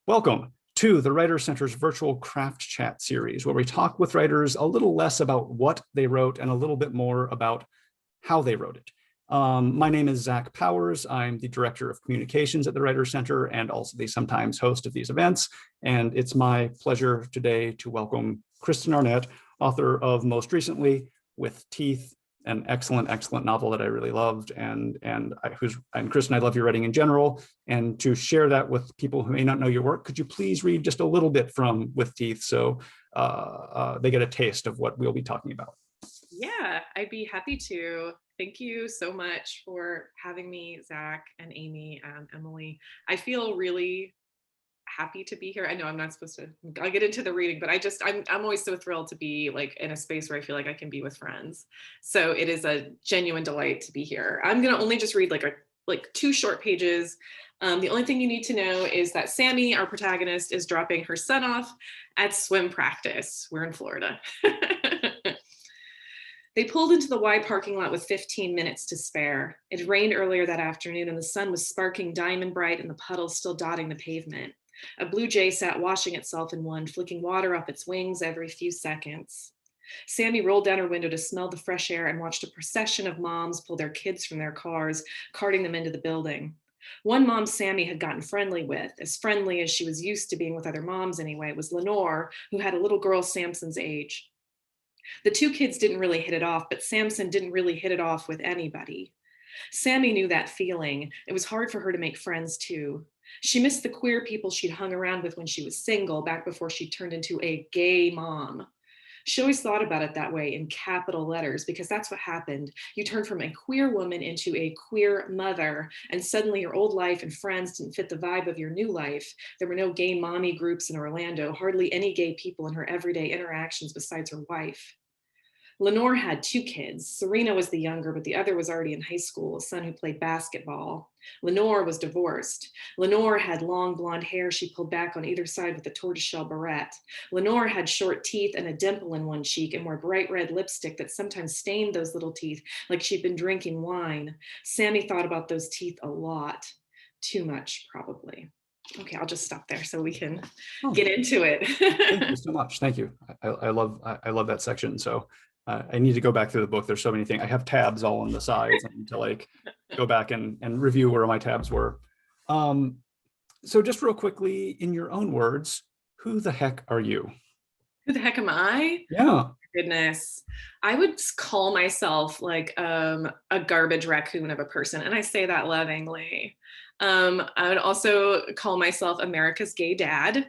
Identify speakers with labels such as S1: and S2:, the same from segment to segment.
S1: Welcome to the Writer Center's virtual craft chat series, where we talk with writers a little less about what they wrote and a little bit more about how they wrote it. My name is Zach Powers. I'm the Director of Communications at the Writer Center and also the sometimes host of these events. And it's my pleasure today to welcome Kristen Arnett, author of most recently With Teeth, an excellent novel that I really loved, and Kristen, I love your writing in general. And to share that with people who may not know your work, could you please read just a little bit from With Teeth so they get a taste of what we'll be talking about?
S2: Yeah, I'd be happy to. Thank you so much for having me, Zach and Amy and Emily. I feel really happy to be here. I know I'm not supposed to, I'll get into the reading, but I'm always so thrilled to be like in a space where I feel like I can be with friends. So it is a genuine delight to be here. I'm gonna only just read like 2 short pages. The only thing you need to know is that Sammy, our protagonist, is dropping her son off at swim practice. We're in Florida. They pulled into the Y parking lot with 15 minutes to spare. It rained earlier that afternoon and the sun was sparking diamond bright and the puddles still dotting the pavement. A blue jay sat washing itself in one, flicking water off its wings every few seconds. Sammy rolled down her window to smell the fresh air and watched a procession of moms pull their kids from their cars, carting them into the building. One mom Sammy had gotten friendly with, as friendly as she was used to being with other moms anyway, was Lenore, who had a little girl Samson's age. The 2 kids didn't really hit it off, but Samson didn't really hit it off with anybody. Sammy knew that feeling. It was hard for her to make friends too. She missed the queer people she'd hung around with when she was single, back before she turned into a gay mom. She always thought about it that way in capital letters, because that's what happened. You turn from a queer woman into a queer mother, and suddenly your old life and friends didn't fit the vibe of your new life. There were no gay mommy groups in Orlando, hardly any gay people in her everyday interactions besides her wife. Lenore had 2 kids. Serena was the younger, but the other was already in high school, a son who played basketball. Lenore was divorced. Lenore had long blonde hair she pulled back on either side with a tortoiseshell barrette. Lenore had short teeth and a dimple in one cheek and wore bright red lipstick that sometimes stained those little teeth like she'd been drinking wine. Sammy thought about those teeth a lot. Too much, probably. Okay, I'll just stop there so we can get into it.
S1: Thank you so much. Thank you. I love that section. So I need to go back through the book. There's so many things. I have tabs all on the sides. I need to like go back and review where my tabs were. So just real quickly, in your own words, who the heck are you?
S2: Who the heck am I?
S1: Yeah.
S2: Goodness. I would call myself like a garbage raccoon of a person, and I say that lovingly. I would also call myself America's gay dad.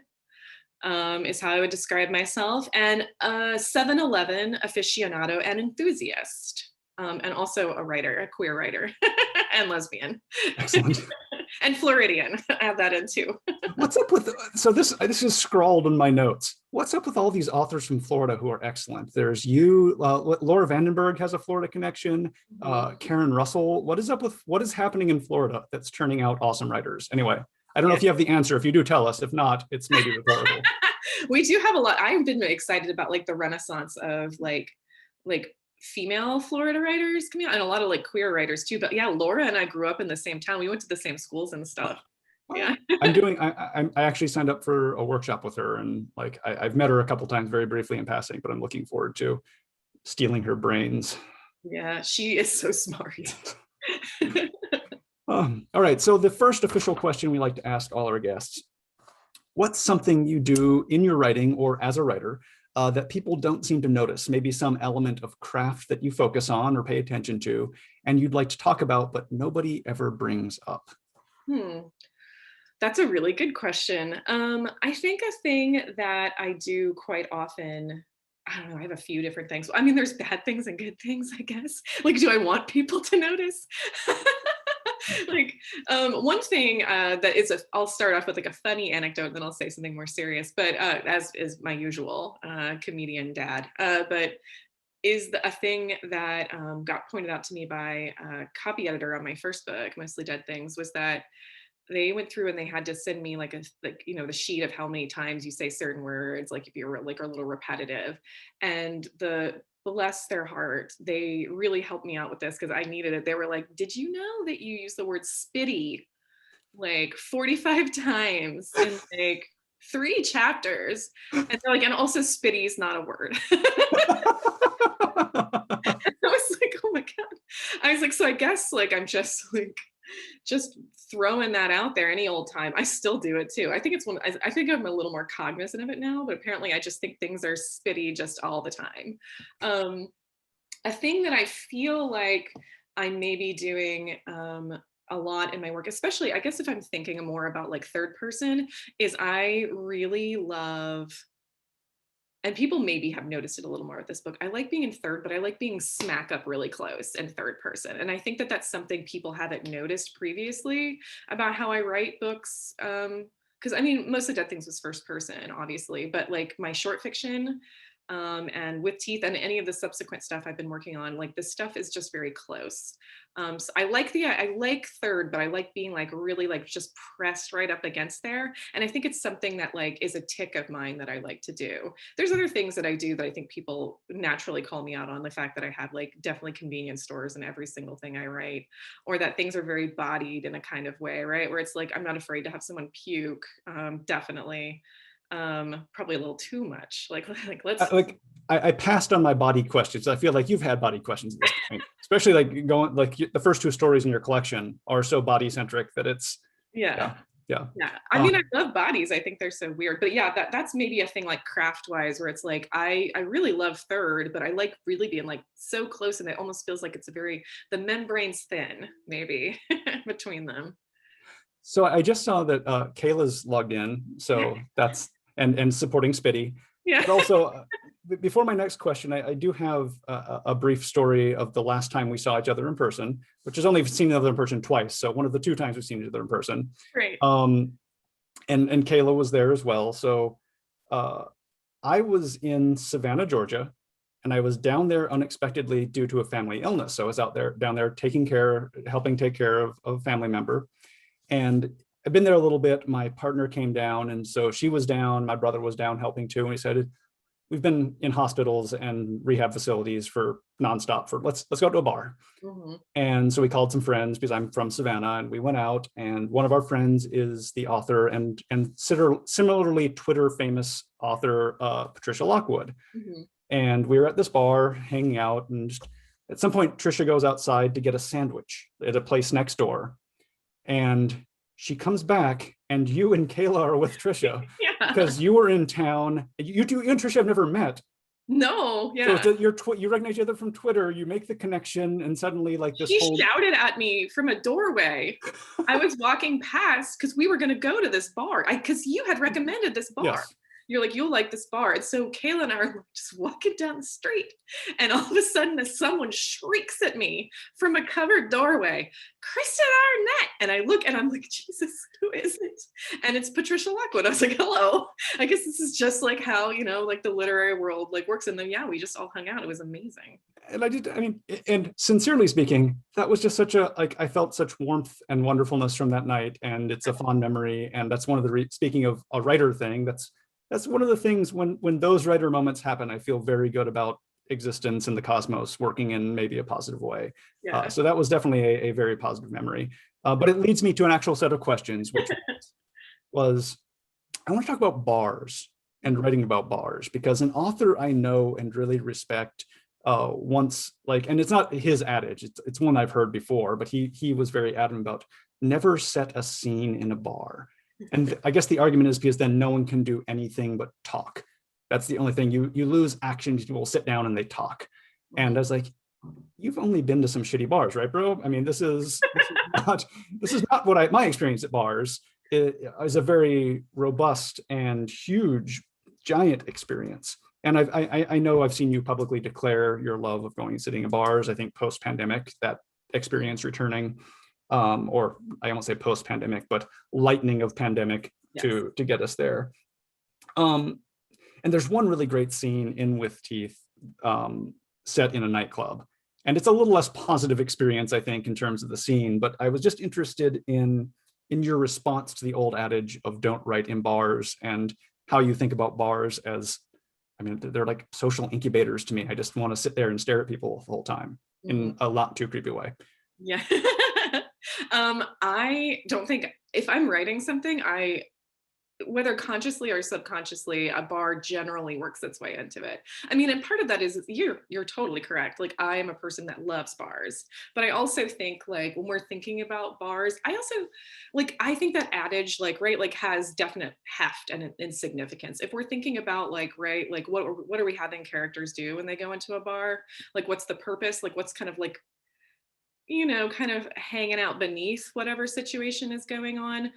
S2: Is how I would describe myself, and a 7-Eleven aficionado and enthusiast, and also a writer, a queer writer, and lesbian.
S1: Excellent.
S2: And Floridian. I have that in too.
S1: What's up with, so this is scrawled in my notes. What's up with all these authors from Florida who are excellent? There's you, Laura Vandenberg has a Florida connection, Karen Russell. What is happening in Florida that's turning out awesome writers? Anyway, I don't know if you have the answer. If you do, tell us. If not, it's maybe rhetorical.
S2: We do have a lot. I've been excited about like the renaissance of like female Florida writers coming out, and a lot of like queer writers too. But yeah, Laura and I grew up in the same town. We went to the same schools and stuff. Yeah.
S1: I actually signed up for a workshop with her, and like I've met her a couple times very briefly in passing, but I'm looking forward to stealing her brains.
S2: Yeah, she is so smart.
S1: All right, so the first official question we like to ask all our guests: what's something you do in your writing or as a writer that people don't seem to notice? Maybe some element of craft that you focus on or pay attention to, and you'd like to talk about, but nobody ever brings up.
S2: That's a really good question. I think a thing that I do quite often, I don't know, I have a few different things. I mean, there's bad things and good things, I guess. Like, do I want people to notice? Like, one thing that is, I'll start off with like a funny anecdote, then I'll say something more serious, but as is my usual comedian dad, but is a thing that got pointed out to me by a copy editor on my first book, Mostly Dead Things, was that they went through and they had to send me like the sheet of how many times you say certain words, like if you're like a little repetitive. And bless their heart, they really helped me out with this because I needed it. They were like, did you know that you use the word spitty like 45 times in like 3 chapters. And they're like, and also spitty's not a word. I was like, oh my God. I was like, so I guess like I'm just throwing that out there any old time. I still do it too. I think I think I'm a little more cognizant of it now, but apparently I just think things are spitty just all the time. A thing that I feel like I may be doing a lot in my work, especially I guess if I'm thinking more about like third person, is I really love, and people maybe have noticed it a little more with this book, I like being in third, but I like being smack up really close in third person. And I think that that's something people haven't noticed previously about how I write books. Because I mean, most of Dead Things was first person, obviously, but like my short fiction, and With Teeth and any of the subsequent stuff I've been working on, like this stuff is just very close. So I like third, but I like being like really like just pressed right up against there. And I think it's something that like is a tick of mine that I like to do. There's other things that I do that I think people naturally call me out on, the fact that I have like definitely convenience stores in every single thing I write, or that things are very bodied in a kind of way, right? Where it's like, I'm not afraid to have someone puke, definitely. Probably a little too much. Like let's
S1: I passed on my body questions. I feel like you've had body questions at this point, especially like going like the first 2 stories in your collection are so body centric that it's
S2: yeah.
S1: Yeah.
S2: I mean, I love bodies. I think they're so weird, but yeah, that's maybe a thing like craft wise, where it's like, I really love third, but I like really being like so close, and it almost feels like it's the membrane's thin maybe between them.
S1: So I just saw that Kayla's logged in, so that's and supporting Spitty.
S2: Yeah.
S1: But also, before my next question, I do have a brief story of the last time we saw each other in person, which is only seen each other in person twice. So one of the 2 times we've seen each other in person.
S2: Great.
S1: And Kayla was there as well. So I was in Savannah, Georgia, and I was down there unexpectedly due to a family illness. So I was down there helping take care of a family member. And I've been there a little bit. My partner came down, and so she was down. My brother was down helping too. And he said, "We've been in hospitals and rehab facilities for nonstop. Let's go to a bar."
S2: Mm-hmm.
S1: And so we called some friends because I'm from Savannah, and we went out. And one of our friends is the author and similarly Twitter famous author Patricia Lockwood.
S2: Mm-hmm.
S1: And we were at this bar hanging out, and just, at some point Trisha goes outside to get a sandwich at a place next door. And she comes back, and you and Kayla are with Trisha because you were in town. You and Trisha have never met.
S2: No, yeah.
S1: So you recognize each other from Twitter. You make the connection, and suddenly, like this,
S2: she shouted at me from a doorway. I was walking past because we were going to go to this bar. Because you had recommended this bar.
S1: Yes.
S2: You're like, you'll like this bar. And so Kayla and I are just walking down the street, and all of a sudden someone shrieks at me from a covered doorway, "Kristen Arnett!" And I look and I'm like, Jesus, who is it? And it's Patricia Lockwood. I was like, hello. I guess this is just like how, like the literary world like works. And then, yeah, we just all hung out. It was amazing.
S1: And and sincerely speaking, that was just I felt such warmth and wonderfulness from that night. And it's a fond memory. And that's one of speaking of a writer thing, that's one of the things when those writer moments happen, I feel very good about existence and the cosmos working in maybe a positive way.
S2: Yeah.
S1: So that was definitely a very positive memory. But it leads me to an actual set of questions, which was, I want to talk about bars and writing about bars, because an author I know and really respect once, and it's not his adage, it's one I've heard before, but he was very adamant about never set a scene in a bar. And I guess the argument is because then no one can do anything but talk. That's the only thing. You lose action. People sit down and they talk. And I was like, you've only been to some shitty bars, right, bro? I mean, this is not what my experience at bars is a very robust and huge, giant experience. And I know I've seen you publicly declare your love of going and sitting in bars. I think post-pandemic, that experience returning. Or I won't say post-pandemic, but lightning of pandemic to get us there. And there's one really great scene in With Teeth set in a nightclub. And it's a little less positive experience, I think, in terms of the scene, but I was just interested in your response to the old adage of don't write in bars, and how you think about bars as, they're like social incubators to me. I just want to sit there and stare at people the whole time in a not too creepy way.
S2: Yeah. I don't think, if I'm writing something, whether consciously or subconsciously, a bar generally works its way into it. I mean, and part of that is you're totally correct. Like, I am a person that loves bars, but I also think, like, when we're thinking about bars, I also, like, I think that adage, like, right, like, has definite heft and significance. If we're thinking about, like, right, like, what are we having characters do when they go into a bar? Like, what's the purpose? Like, what's kind of like, kind of hanging out beneath whatever situation is going on.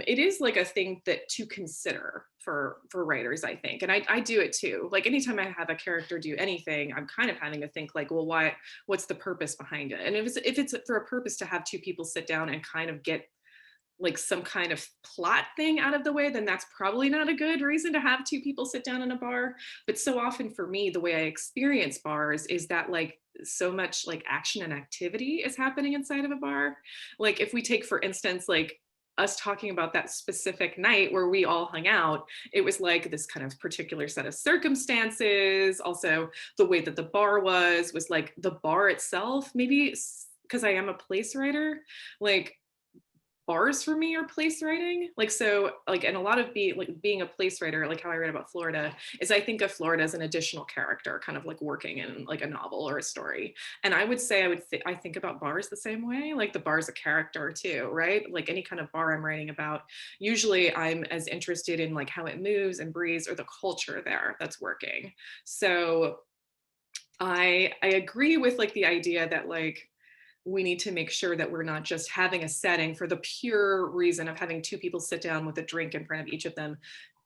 S2: It is like a thing that to consider for writers, I think, and I do it too. Like, anytime I have a character do anything, I'm kind of having to think, like, well, what's the purpose behind it? And if it's for a purpose to have two people sit down and kind of get like some kind of plot thing out of the way, then that's probably not a good reason to have two people sit down in a bar. But so often for me, the way I experience bars is that, like, so much like action and activity is happening inside of a bar. Like, if we take, for instance, like, us talking about that specific night where we all hung out, it was like this kind of particular set of circumstances. Also, the way that the bar was like the bar itself, maybe because I am a place writer, like, bars for me are place writing. Like, so, like, and a lot of being a place writer, like how I read about Florida, is I think of Florida as an additional character, kind of like working in like a novel or a story. And I would say I think about bars the same way. Like, the bar's a character too, right? Like, any kind of bar I'm writing about, usually I'm as interested in like how it moves and breathes, or the culture there that's working. So I agree with like the idea that, like, we need to make sure that we're not just having a setting for the pure reason of having two people sit down with a drink in front of each of them,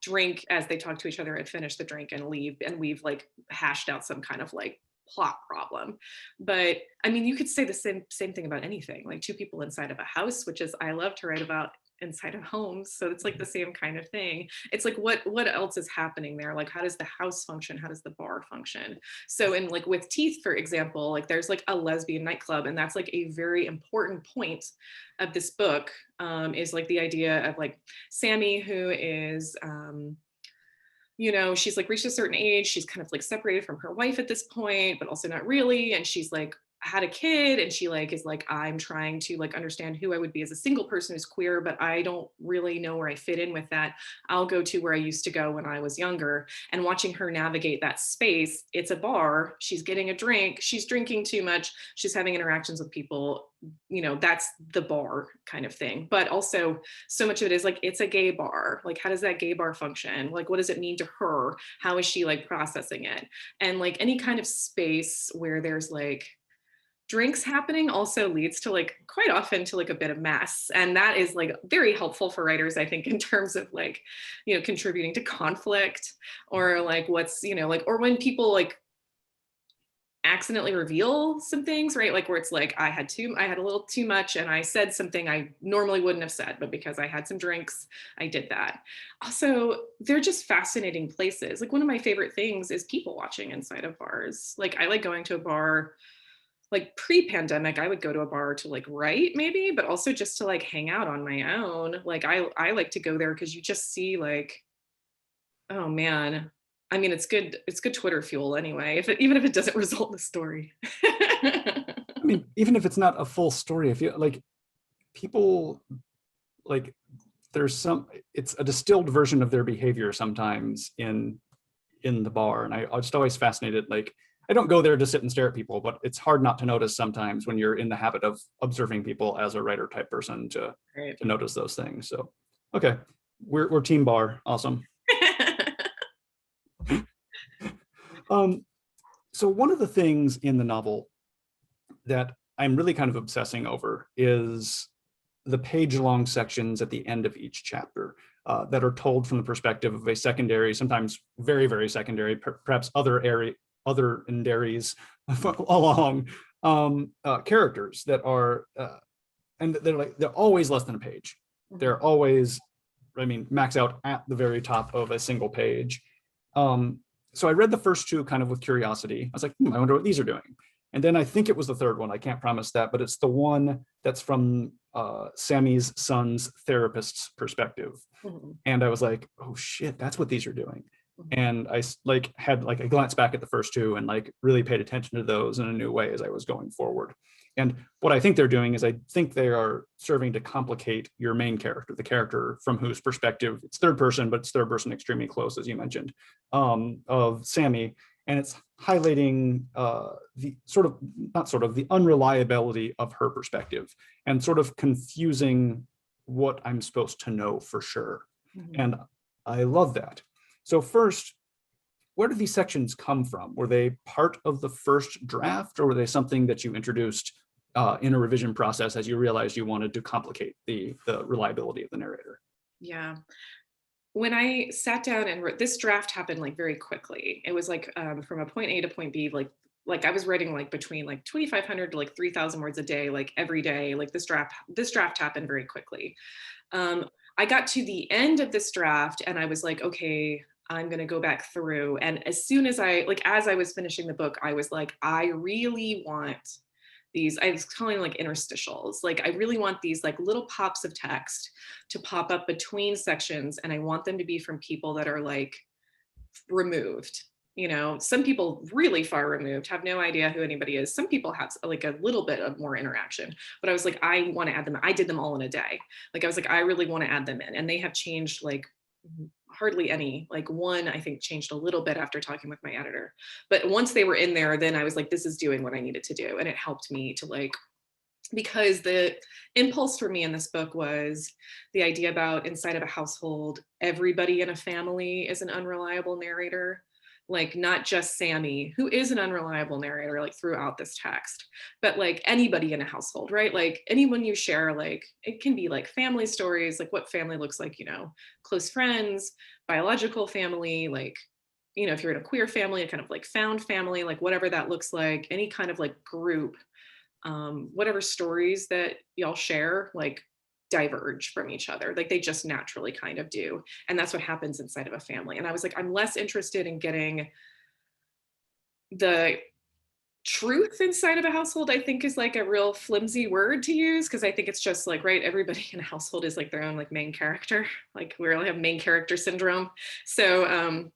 S2: drink as they talk to each other, and finish the drink and leave, and we've like hashed out some kind of like plot problem. But I mean, you could say the same thing about anything, like two people inside of a house, which is, I love to write about inside of homes, so it's like the same kind of thing. It's like, what else is happening there? Like, how does the house function? How does the bar function? So in, like, with Teeth, for example, like, there's like a lesbian nightclub, and that's like a very important point of this book, is like the idea of like Sammy, who is she's like reached a certain age, she's kind of like separated from her wife at this point, but also not really, and she's like had a kid, and she like is like, I'm trying to like understand who I would be as a single person who's queer, but I don't really know where I fit in with that. I'll go to where I used to go when I was younger. And watching her navigate that space, it's a bar, she's getting a drink, she's drinking too much, she's having interactions with people, that's the bar kind of thing. But also, so much of it is like, it's a gay bar. Like, how does that gay bar function? Like, what does it mean to her? How is she like processing it? And like, any kind of space where there's like drinks happening also leads to like, quite often, to like a bit of mess. And that is like very helpful for writers, I think, in terms of like, contributing to conflict, or like what's, like, or when people like accidentally reveal some things, right? Like, where it's like, I had a little too much and I said something I normally wouldn't have said, but because I had some drinks, I did that. Also, they're just fascinating places. Like, one of my favorite things is people watching inside of bars. Like, I like going to a bar. Like, pre-pandemic, I would go to a bar to like write, maybe, but also just to like hang out on my own. Like, I like to go there because you just see like, oh man, I mean, it's good Twitter fuel anyway, even if it doesn't result in a story.
S1: I mean, even if it's not a full story, if you like, people like, it's a distilled version of their behavior sometimes in the bar. And I'm just always fascinated. Like, I don't go there to sit and stare at people, but it's hard not to notice sometimes when you're in the habit of observing people as a writer type person to notice those things. So, okay, we're team bar. Awesome. So one of the things in the novel that I'm really kind of obsessing over is the page-long sections at the end of each chapter that are told from the perspective of a secondary, sometimes very, very secondary, perhaps other endaries along characters that are, and they're always less than a page. They're always, max out at the very top of a single page. So I read the first two kind of with curiosity. I was like, I wonder what these are doing. And then I think it was the third one, I can't promise that, but it's the one that's from Sammy's son's therapist's perspective. And I was like, oh shit, that's what these are doing. And I had a glance back at the first two and like really paid attention to those in a new way as I was going forward. And what I think they're doing is I think they are serving to complicate your main character, the character from whose perspective, it's third person, but it's third person extremely close, as you mentioned, of Sammy. And it's highlighting the unreliability of her perspective and sort of confusing what I'm supposed to know for sure. Mm-hmm. And I love that. So first, where did these sections come from? Were they part of the first draft, or were they something that you introduced in a revision process as you realized you wanted to complicate the reliability of the narrator?
S2: Yeah. When I sat down and wrote, this draft happened like very quickly. It was like from a point A to point B, like I was writing like between like 2,500 to like 3,000 words a day, like every day. Like this draft happened very quickly. I got to the end of this draft and I was like, okay, I'm going to go back through. And as soon as as I was finishing the book, I was like, I really want these, I was calling like interstitials. Like, I really want these like little pops of text to pop up between sections. And I want them to be from people that are like removed. You know, some people really far removed have no idea who anybody is. Some people have like a little bit of more interaction, but I was like, I want to add them. I did them all in a day. Like, I was like, I really want to add them in. And they have changed like hardly any. Like one, I think, changed a little bit after talking with my editor. But once they were in there, then I was like, this is doing what I needed to do. And it helped me to like, because the impulse for me in this book was the idea about inside of a household, everybody in a family is an unreliable narrator. Like not just Sammy, who is an unreliable narrator, like throughout this text, but like anybody in a household, right? Like anyone you share, like it can be like family stories, like what family looks like, you know, close friends, biological family, like, you know, if you're in a queer family, a kind of like found family, like whatever that looks like, any kind of like group, whatever stories that y'all share, like diverge from each other, like they just naturally kind of do. And that's what happens inside of a family. And I was like, I'm less interested in getting the truth inside of a household. I think is like a real flimsy word to use, because I think it's just like, right, everybody in a household is like their own like main character. Like we all have main character syndrome. So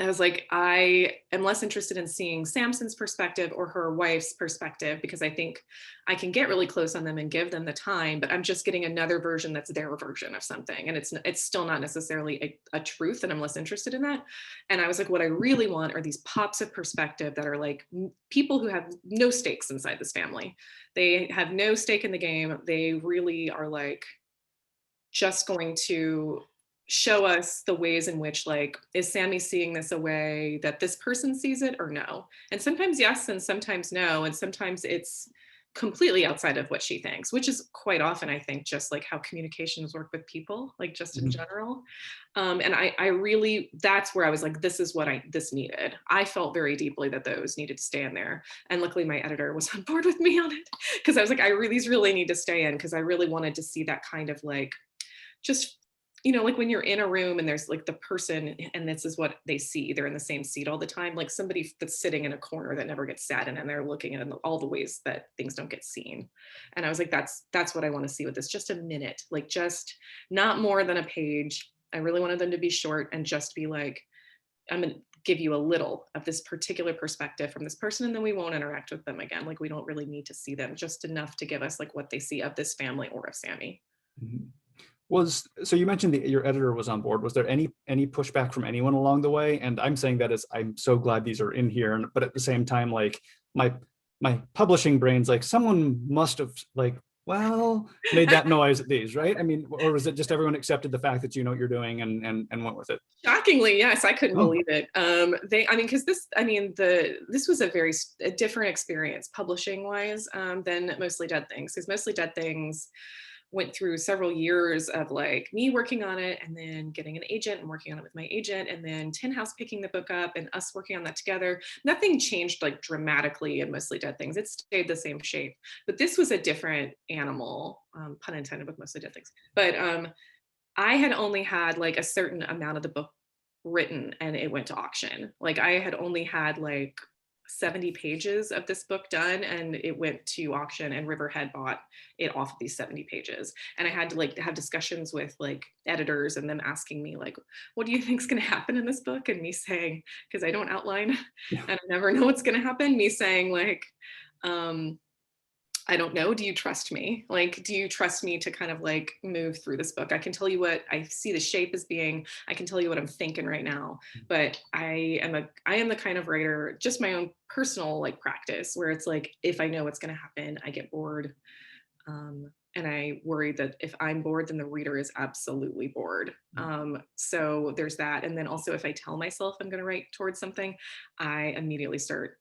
S2: I was like, I am less interested in seeing Samson's perspective or her wife's perspective, because I think I can get really close on them and give them the time, but I'm just getting another version that's their version of something. And it's still not necessarily a truth, and I'm less interested in that. And I was like, what I really want are these pops of perspective that are like people who have no stakes inside this family. They have no stake in the game. They really are like just going to show us the ways in which, like, is Sammy seeing this a way that this person sees it or no? And sometimes yes, and sometimes no. And sometimes it's completely outside of what she thinks, which is quite often, I think, just like how communications work with people, like just in general. And I really, that's where I was like, this is what this needed. I felt very deeply that those needed to stay in there. And luckily my editor was on board with me on it, because I was like, these really need to stay in, because I really wanted to see that kind of like, just, you know, like when you're in a room and there's like the person and this is what they see, they're in the same seat all the time, like somebody that's sitting in a corner that never gets sat in, and they're looking at all the ways that things don't get seen. And I was like, that's what I want to see with this. Just a minute, like just not more than a page. I really wanted them to be short and just be like, I'm going to give you a little of this particular perspective from this person, and then we won't interact with them again. Like we don't really need to see them, just enough to give us like what they see of this family or of Sammy.
S1: Mm-hmm. So you mentioned that your editor was on board. Was there any pushback from anyone along the way? And I'm saying that as I'm so glad these are in here, but at the same time, like my publishing brain's like, someone must have like, well, made that noise at these, right? I mean, or was it just everyone accepted the fact that you know what you're doing and went with it?
S2: Shockingly, yes, I couldn't believe it. Because this was a different experience publishing wise than Mostly Dead Things. Because Mostly Dead Things went through several years of like me working on it and then getting an agent and working on it with my agent, and then Tin House picking the book up and us working on that together. Nothing changed like dramatically in Mostly Dead Things. It stayed the same shape, but this was a different animal, pun intended with Mostly Dead Things. But I had only had like a certain amount of the book written and it went to auction. Like I had only had like 70 pages of this book done, and it went to auction, and Riverhead bought it off of these 70 pages. And I had to like have discussions with like editors and them asking me like, what do you think is going to happen in this book? And me saying, because I don't outline and I never know what's going to happen, me saying like, I don't know. Do you trust me? Like, do you trust me to kind of like move through this book? I can tell you what I see the shape as being. I can tell you what I'm thinking right now. But I am the kind of writer, just my own personal like practice, where it's like, if I know what's going to happen, I get bored. And I worry that if I'm bored, then the reader is absolutely bored. So there's that. And then also, if I tell myself I'm going to write towards something, I immediately start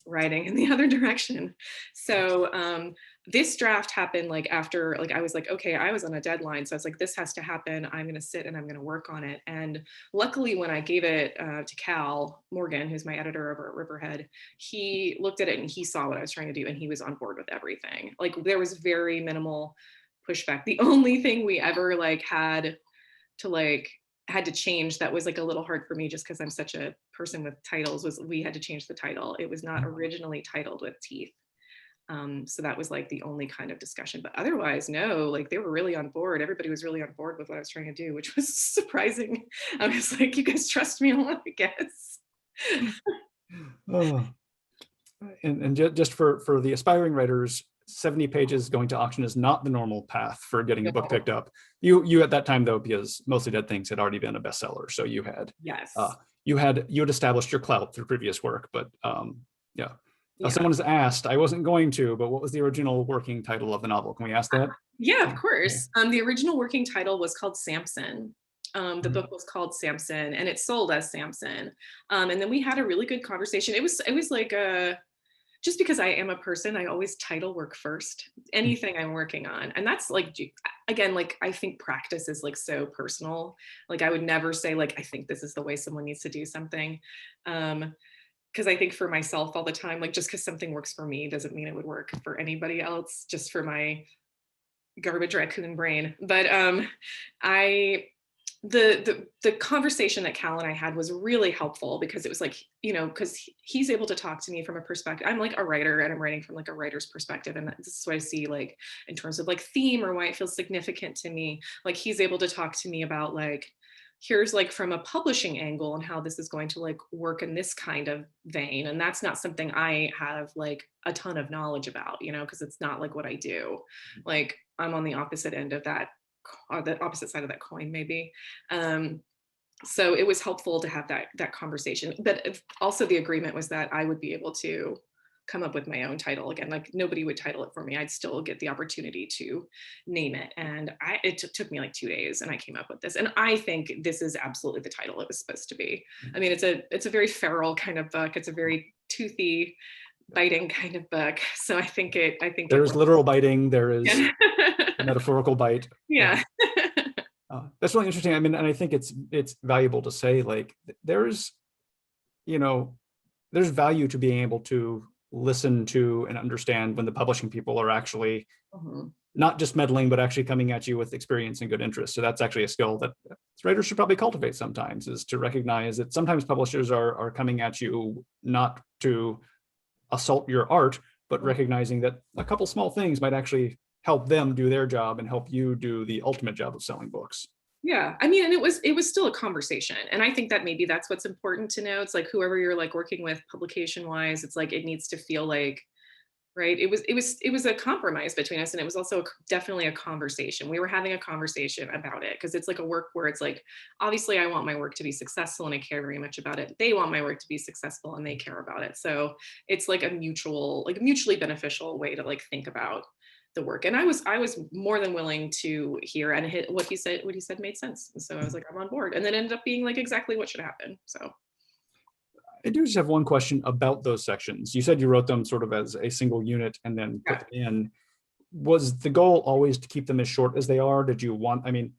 S2: writing in the other direction. So this draft happened like after, like I was like, okay, I was on a deadline. So I was like, this has to happen. I'm going to sit and I'm going to work on it. And luckily when I gave it to Cal Morgan, who's my editor over at Riverhead, he looked at it and he saw what I was trying to do and he was on board with everything. Like there was very minimal pushback. The only thing we ever like had to change that was like a little hard for me just because I'm such a person with titles was we had to change the title. It was not originally titled with teeth. So that was like the only kind of discussion, but otherwise, no, like they were really on board. Everybody was really on board with what I was trying to do, which was surprising. I was like, you guys trust me a lot, I guess.
S1: Oh. And just for the aspiring writers, 70 pages going to auction is not the normal path for getting a book picked up. You at that time though, because Mostly Dead Things had already been a bestseller, so you had you had established your clout through previous work. But yeah. Someone has asked, I wasn't going to, but what was the original working title of the novel? Can we ask that?
S2: Yeah, of course. The original working title was called Samson. The book was called Samson, and it sold as Samson. And then we had a really good conversation. It was like just because I am a person, I always title work first, anything I'm working on. And that's like, again, like I think practice is like so personal. Like I would never say like, I think this is the way someone needs to do something. Because I think for myself all the time, like just because something works for me doesn't mean it would work for anybody else, just for my garbage raccoon brain. But the conversation that Cal and I had was really helpful because it was like, you know, because he's able to talk to me from a perspective. I'm like a writer and I'm writing from like a writer's perspective. And this is what I see like in terms of like theme or why it feels significant to me. Like he's able to talk to me about like, here's like from a publishing angle and how this is going to like work in this kind of vein. And that's not something I have like a ton of knowledge about, you know, because it's not like what I do. Like I'm on the opposite end of that, the opposite side of that coin maybe. So it was helpful to have that conversation, but also the agreement was that I would be able to come up with my own title again. Like nobody would title it for me. I'd still get the opportunity to name it. And it took me like 2 days and I came up with this. And I think this is absolutely the title it was supposed to be. I mean, it's a very feral kind of book. It's a very toothy, biting kind of book. So I think
S1: there's literal biting. There is a metaphorical bite.
S2: Yeah.
S1: That's really interesting. I mean, and I think it's valuable to say like there's value to being able to listen to and understand when the publishing people are actually not just meddling, but actually coming at you with experience and good interest. So that's actually a skill that writers should probably cultivate sometimes, is to recognize that sometimes publishers are coming at you not to assault your art, but recognizing that a couple small things might actually help them do their job and help you do the ultimate job of selling books.
S2: Yeah, I mean, and it was still a conversation. And I think that maybe that's what's important to know. It's like whoever you're like working with publication wise, it's like it needs to feel like, right. It was a compromise between us. And it was also definitely a conversation. We were having a conversation about it because it's like a work where it's like, obviously I want my work to be successful and I care very much about it. They want my work to be successful and they care about it. So it's like a mutually beneficial way to like think about the work. And I was more than willing to hear and hit what he said made sense. And so I was like, I'm on board. And then ended up being like exactly what should happen. So
S1: I do just have one question about those sections. You said you wrote them sort of as a single unit and then put them in. Was the goal always to keep them as short as they are? Did you want, I mean,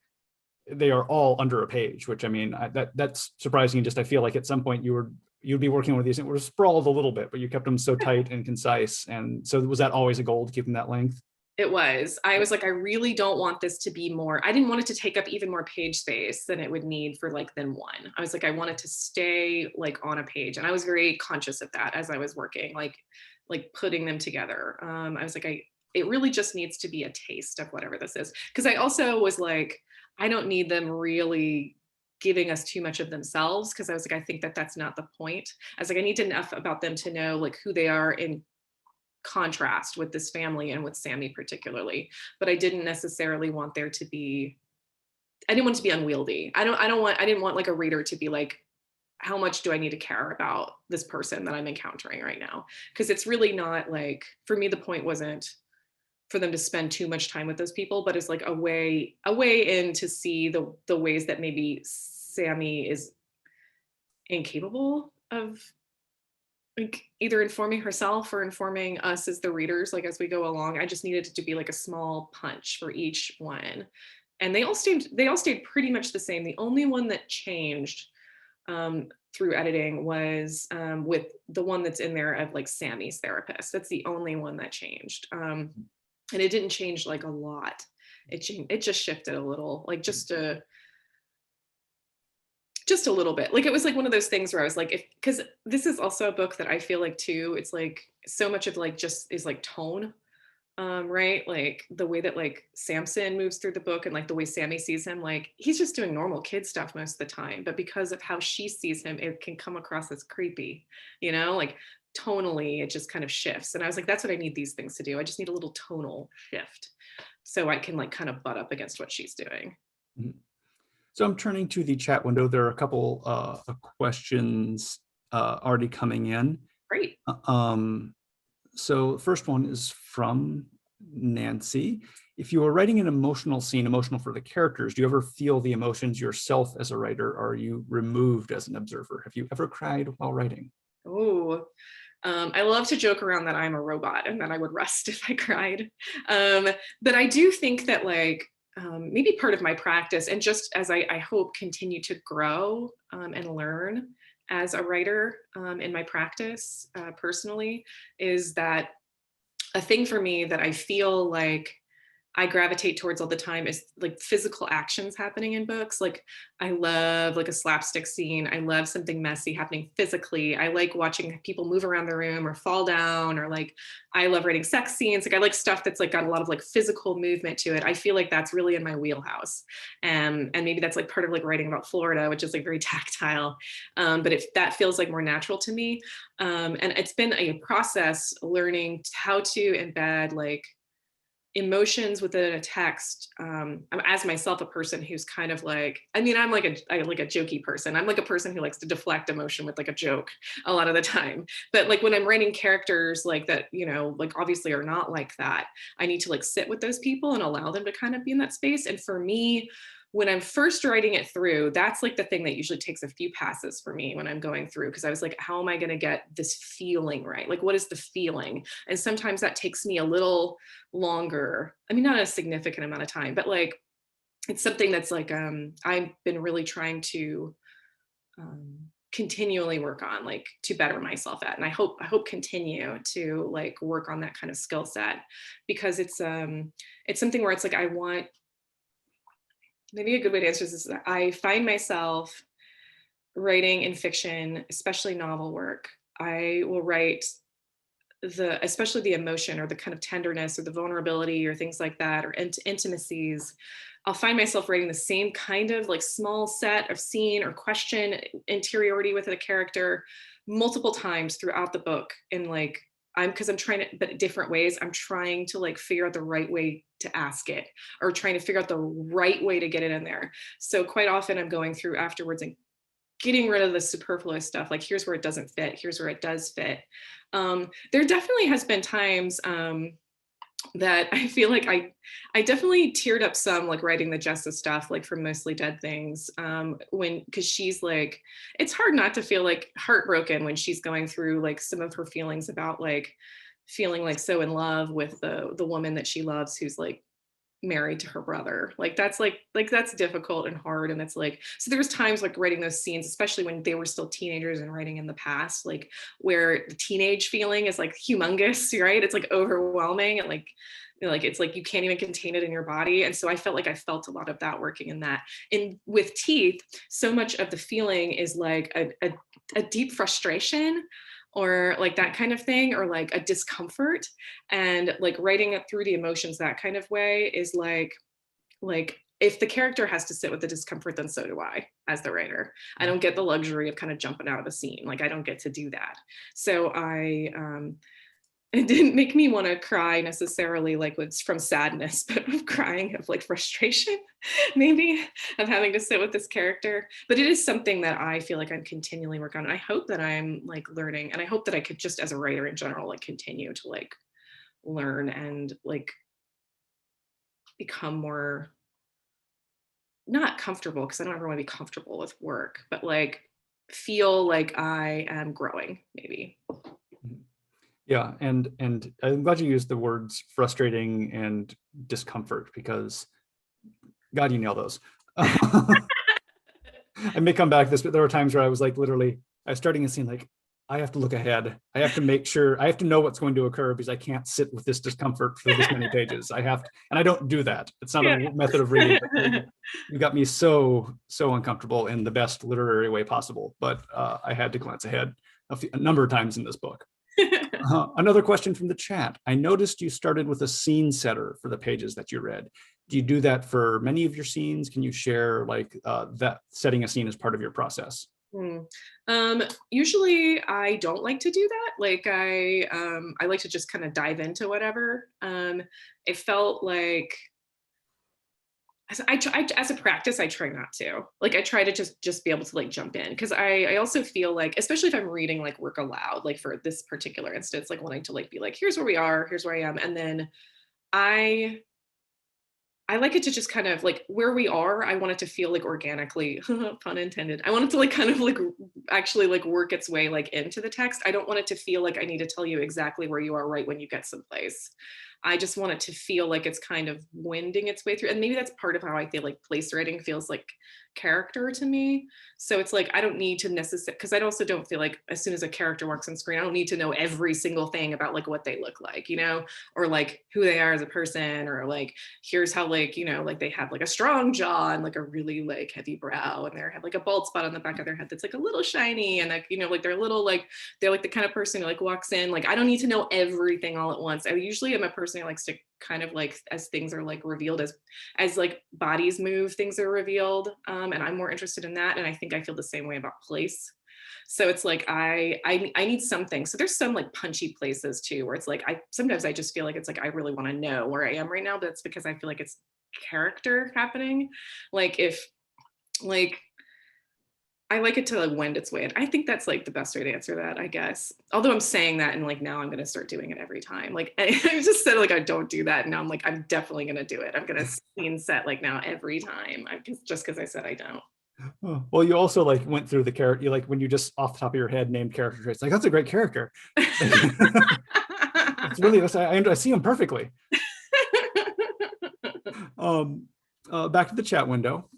S1: they are all under a page, which I mean, that's surprising. Just, I feel like at some point you'd be working with these and it was sprawled a little bit, but you kept them so tight and concise. And so was that always a goal to keep them that length?
S2: It was. I was like, I really don't want this to be more. I didn't want it to take up even more page space than it would need for like than one. I was like, I want it to stay like on a page. And I was very conscious of that as I was working, like putting them together. I was like, it really just needs to be a taste of whatever this is. Because I also was like, I don't need them really giving us too much of themselves. Because I was like, I think that that's not the point. I was like, I need enough about them to know like who they are in contrast with this family and with Sammy particularly, but I didn't necessarily want there to be, I didn't want it to be unwieldy. I didn't want like a reader to be like, how much do I need to care about this person that I'm encountering right now? Because it's really not like, for me, the point wasn't for them to spend too much time with those people, but it's like a way in to see the ways that maybe Sammy is incapable of like either informing herself or informing us as the readers, like as we go along. I just needed it to be like a small punch for each one. And they all stayed pretty much the same. The only one that changed through editing was with the one that's in there of like Sammy's therapist. That's the only one that changed. And it didn't change like a lot. It just shifted a little, like just a little bit. Like it was like one of those things where I was like, because this is also a book that I feel like too, it's like so much of like just is like tone, right? Like the way that like Samson moves through the book and like the way Sammy sees him, like he's just doing normal kid stuff most of the time, but because of how she sees him, it can come across as creepy, you know, like tonally it just kind of shifts. And I was like, that's what I need these things to do. I just need a little tonal shift so I can like kind of butt up against what she's doing.
S1: Mhm. So I'm turning to the chat window. There are a couple questions already coming in.
S2: Great.
S1: So the first one is from Nancy. If you are writing an emotional scene, emotional for the characters, do you ever feel the emotions yourself as a writer? Or are you removed as an observer? Have you ever cried while writing?
S2: Oh, I love to joke around that I'm a robot and that I would rust if I cried. But I do think that like maybe part of my practice, and just as I hope continue to grow and learn as a writer in my practice personally, is that a thing for me that I feel like I gravitate towards all the time is like physical actions happening in books. Like I love like a slapstick scene. I love something messy happening physically. I like watching people move around the room or fall down, or like I love writing sex scenes. Like I like stuff that's like got a lot of like physical movement to it. I feel like that's really in my wheelhouse. And maybe that's like part of like writing about Florida, which is like very tactile. But if that feels like more natural to me. And it's been a process learning how to embed like emotions within a text. I'm as myself a person who's kind of like, I mean, I'm like a jokey person. I'm like a person who likes to deflect emotion with like a joke a lot of the time. But like when I'm writing characters like that, you know, like obviously are not like that, I need to like sit with those people and allow them to kind of be in that space. And for me, when I'm first writing it through, that's like the thing that usually takes a few passes for me when I'm going through, because I was like, how am I going to get this feeling right? Like, what is the feeling? And sometimes that takes me a little longer. I mean, not a significant amount of time, but like, it's something that's like, I've been really trying to continually work on, like to better myself at. And I hope continue to like work on that kind of skill set, because it's something where it's like, I want, maybe a good way to answer this is that I find myself writing in fiction, especially novel work. I will write especially the emotion or the kind of tenderness or the vulnerability or things like that, or intimacies. I'll find myself writing the same kind of like small set of scene or question interiority with a character multiple times throughout the book. And like, because I'm trying to, but different ways, I'm trying to like figure out the right way to ask it, or trying to figure out the right way to get it in there. So quite often I'm going through afterwards and getting rid of the superfluous stuff. Like, here's where it doesn't fit. Here's where it does fit. There definitely has been times that I feel like I definitely teared up some, like writing the Jessa stuff, like from Mostly Dead Things, because she's like, it's hard not to feel like heartbroken when she's going through like some of her feelings about like feeling like so in love with the woman that she loves, who's like married to her brother. Like that's that's difficult and hard. And it's like, so there was times like writing those scenes, especially when they were still teenagers and writing in the past, like where the teenage feeling is like humongous, right? It's like overwhelming, and like, you know, like it's like you can't even contain it in your body. And so I felt like I felt a lot of that working in that. And with Teeth, so much of the feeling is like a deep frustration, or like that kind of thing, or like a discomfort. And like writing it through the emotions that kind of way is like if the character has to sit with the discomfort, then so do I as the writer. I don't get the luxury of kind of jumping out of a scene. Like I don't get to do that. So it didn't make me want to cry necessarily, like it's from sadness, but of crying of like frustration, maybe, of having to sit with this character. But it is something that I feel like I'm continually working on. I hope that I'm like learning, and I hope that I could just as a writer in general, like continue to like learn and like become more, not comfortable, because I don't ever want to be comfortable with work, but like feel like I am growing, maybe.
S1: Yeah, and I'm glad you used the words frustrating and discomfort, because God, you nail those. I may come back to this, but there were times where I was like, literally, I was starting a scene like, I have to look ahead. I have to make sure, I have to know what's going to occur, because I can't sit with this discomfort for this many pages. I have to, and I don't do that. It's not
S2: Yeah.
S1: a method of reading. You got me so uncomfortable in the best literary way possible, but I had to glance ahead a number of times in this book. Another question from the chat. I noticed you started with a scene setter for the pages that you read. Do you do that for many of your scenes? Can you share like that setting a scene as part of your process?
S2: Usually I don't like to do that. Like I like to just kind of dive into whatever. It felt like as a practice, I try not to. Like I try to just be able to like jump in, because I also feel like, especially if I'm reading like work aloud, like for this particular instance, like wanting to like be like, here's where we are, here's where I am, and then I I like it to just kind of like where we are. I want it to feel like organically, pun intended. I want it to like kind of like actually like work its way like into the text. I don't want it to feel like I need to tell you exactly where you are right when you get someplace. I just want it to feel like it's kind of winding its way through. And maybe that's part of how I feel like place writing feels like character to me. So it's like I don't need to necessarily, because I also don't feel like as soon as a character walks on screen, I don't need to know every single thing about like what they look like, you know, or like who they are as a person, or like here's how like, you know, like they have like a strong jaw and like a really like heavy brow, and they have like a bald spot on the back of their head that's like a little shiny, and like, you know, like they're little, like they're like the kind of person who like walks in, like I don't need to know everything all at once. I usually am a person who likes to kind of like, as things are like revealed, as like bodies move, things are revealed, and I'm more interested in that, and I think I feel the same way about place. So it's like I need something. So there's some like punchy places too, where it's like I sometimes I just feel like it's like I really want to know where I am right now, but it's because I feel like it's character happening. Like if like I like it to like wend its way. And I think that's like the best way to answer that, I guess. Although I'm saying that and like now I'm gonna start doing it every time. Like I just said like I don't do that. And now I'm like, I'm definitely gonna do it. I'm gonna scene set like now every time. Just because I said I don't.
S1: Oh, well, you also like went through the character, you like when you just off the top of your head named character traits, like that's a great character. It's really, I see him perfectly. Back to the chat window.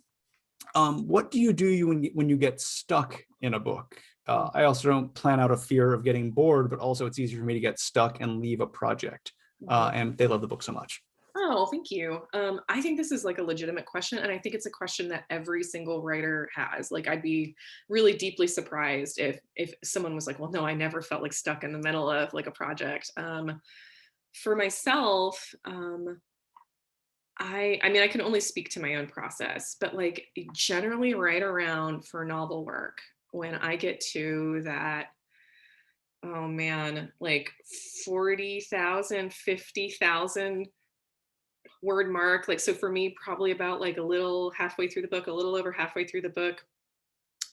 S1: What do you do when you get stuck in a book? I also don't plan out a fear of getting bored, but also it's easier for me to get stuck and leave a project. And they love the book so much.
S2: Oh, thank you. I think this is like a legitimate question, and I think it's a question that every single writer has. Like, I'd be really deeply surprised if someone was like, "Well, no, I never felt like stuck in the middle of like a project." For myself, I mean, I can only speak to my own process, but like generally, right around for novel work, when I get to that, oh man, like 40,000, 50,000 word mark, like so for me probably about like a little halfway through the book, a little over halfway through the book,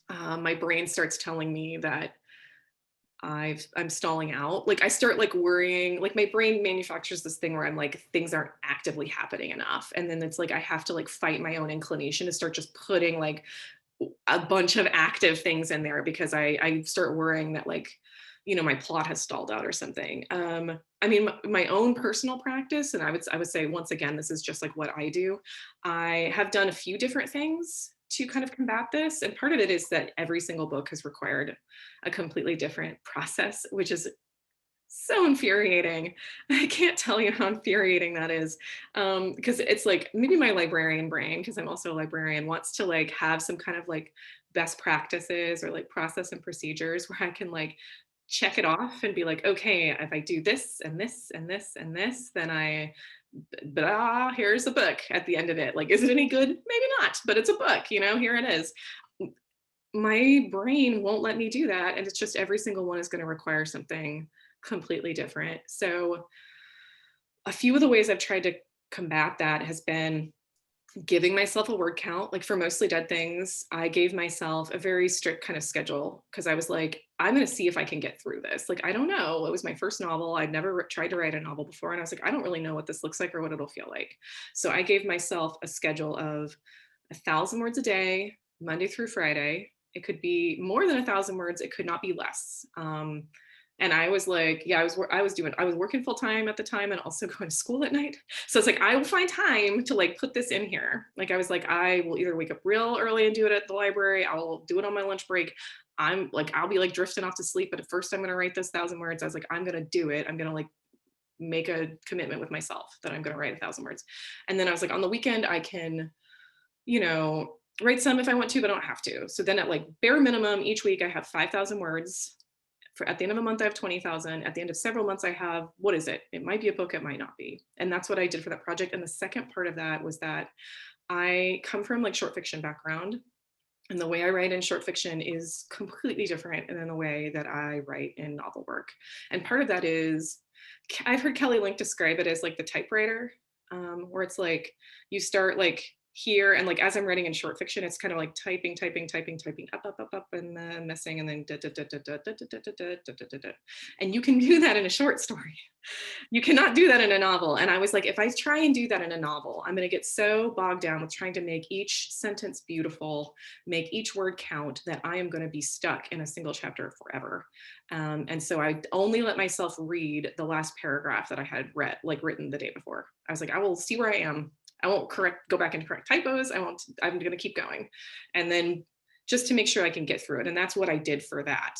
S2: my brain starts telling me that I'm stalling out. Like I start like worrying, like my brain manufactures this thing where I'm like things aren't actively happening enough, and then it's like I have to like fight my own inclination to start just putting like a bunch of active things in there, because I start worrying that like, you know, my plot has stalled out or something. I mean, my own personal practice, and I would say once again, this is just like what I do. I have done a few different things to kind of combat this, and part of it is that every single book has required a completely different process, which is so infuriating. I can't tell you how infuriating that is, because it's like maybe my librarian brain, because I'm also a librarian, wants to like have some kind of like best practices or like process and procedures where I can like check it off and be like, okay, if I do this and this and this and this, then here's a book at the end of it. Like, is it any good? Maybe not, but it's a book, you know, here it is. My brain won't let me do that. And it's just every single one is going to require something completely different. So a few of the ways I've tried to combat that has been giving myself a word count. Like for Mostly Dead Things, I gave myself a very strict kind of schedule because I was like, I'm going to see if I can get through this. Like, I don't know. It was my first novel. I'd never tried to write a novel before. And I was like, I don't really know what this looks like or what it'll feel like. So I gave myself a schedule of 1,000 words a day, Monday through Friday. It could be more than 1,000 words. It could not be less. And I was like, yeah, I was working full time at the time and also going to school at night. So it's like, I will find time to like put this in here. Like, I was like, I will either wake up real early and do it at the library. I'll do it on my lunch break. I'm like, I'll be like drifting off to sleep. But at first I'm going to write this 1,000 words. I was like, I'm going to do it. I'm going to like make a commitment with myself that I'm going to write 1,000 words. And then I was like, on the weekend, I can, write some if I want to, but I don't have to. So then at like bare minimum, each week I have 5,000 words. At the end of a month, I have 20,000. At the end of several months, I have, what is it? It might be a book, it might not be. And that's what I did for that project. And the second part of that was that I come from like short fiction background. And the way I write in short fiction is completely different than the way that I write in novel work. And part of that is, I've heard Kelly Link describe it as like the typewriter, where it's like, you start like here, and like as I'm writing in short fiction, it's kind of like typing up, and then missing, and then and you can do that in a short story. You cannot do that in a novel. And I was like, if I try and do that in a novel, I'm going to get so bogged down with trying to make each sentence beautiful, make each word count, that I am going to be stuck in a single chapter forever. And so I only let myself read the last paragraph that I had written the day before. I was like, I will see where I am. I won't go back and correct typos. I'm going to keep going. And then just to make sure I can get through it. And that's what I did for that.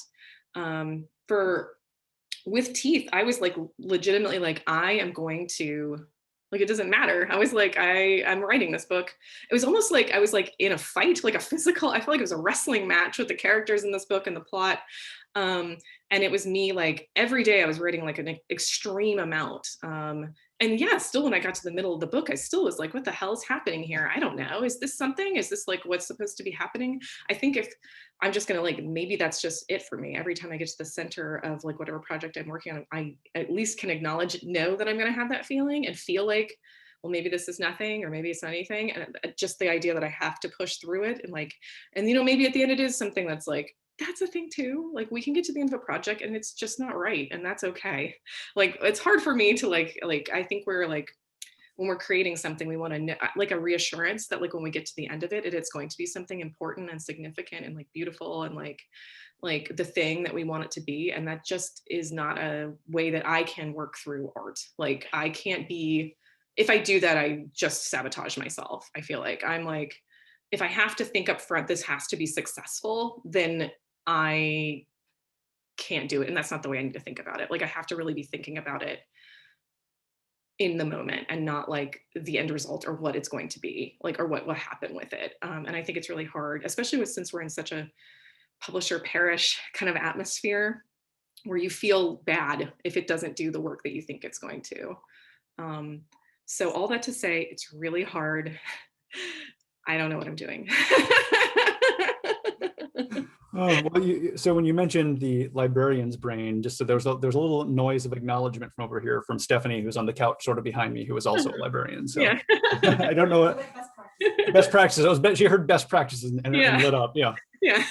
S2: With Teeth, I was like legitimately like, I am going to, like, it doesn't matter. I was like, I'm writing this book. It was almost like I was like in a fight, like a physical, I felt like it was a wrestling match with the characters in this book and the plot. And it was me, like every day I was writing like an extreme amount. And yeah, still when I got to the middle of the book, I still was like, what the hell is happening here? I don't know. Is this something? Is this like what's supposed to be happening? I think if I'm just going to like, maybe that's just it for me. Every time I get to the center of like whatever project I'm working on, I at least can know that I'm going to have that feeling and feel like, well, maybe this is nothing, or maybe it's not anything. And just the idea that I have to push through it and maybe at the end it is something that's like, that's a thing too. Like we can get to the end of a project and it's just not right. And that's okay. Like, it's hard for me to like, I think we're like, when we're creating something, we want to know, like a reassurance that like when we get to the end of it, it's going to be something important and significant and like beautiful and like the thing that we want it to be. And that just is not a way that I can work through art. Like I can't be, if I do that, I just sabotage myself. I feel like I'm like, if I have to think up front, this has to be successful, then I can't do it. And that's not the way I need to think about it. Like I have to really be thinking about it in the moment and not like the end result or what it's going to be like, or what will happen with it. And I think it's really hard, especially since we're in such a publisher perish kind of atmosphere where you feel bad if it doesn't do the work that you think it's going to. So all that to say, it's really hard. I don't know what I'm doing.
S1: Oh, well, so when you mentioned the librarian's brain, just so there's a little noise of acknowledgement from over here from Stephanie, who's on the couch sort of behind me, who is also a librarian. So yeah. I don't know what best practices. She heard best practices and lit up. Yeah.
S2: Yeah.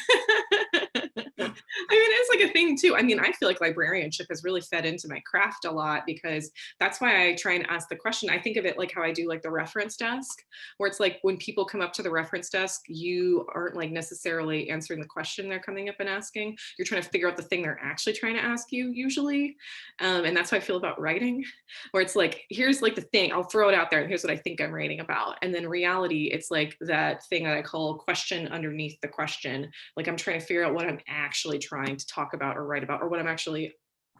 S2: I mean, it's like a thing too. I mean, I feel like librarianship has really fed into my craft a lot, because that's why I try and ask the question. I think of it like how I do like the reference desk, where it's like when people come up to the reference desk, you aren't like necessarily answering the question they're coming up and asking. You're trying to figure out the thing they're actually trying to ask you usually. And that's how I feel about writing, where it's like, here's like the thing, I'll throw it out there and here's what I think I'm writing about. And then reality, it's like that thing that I call question underneath the question. Like I'm trying to figure out what I'm actually trying to talk about or write about, or what I'm actually,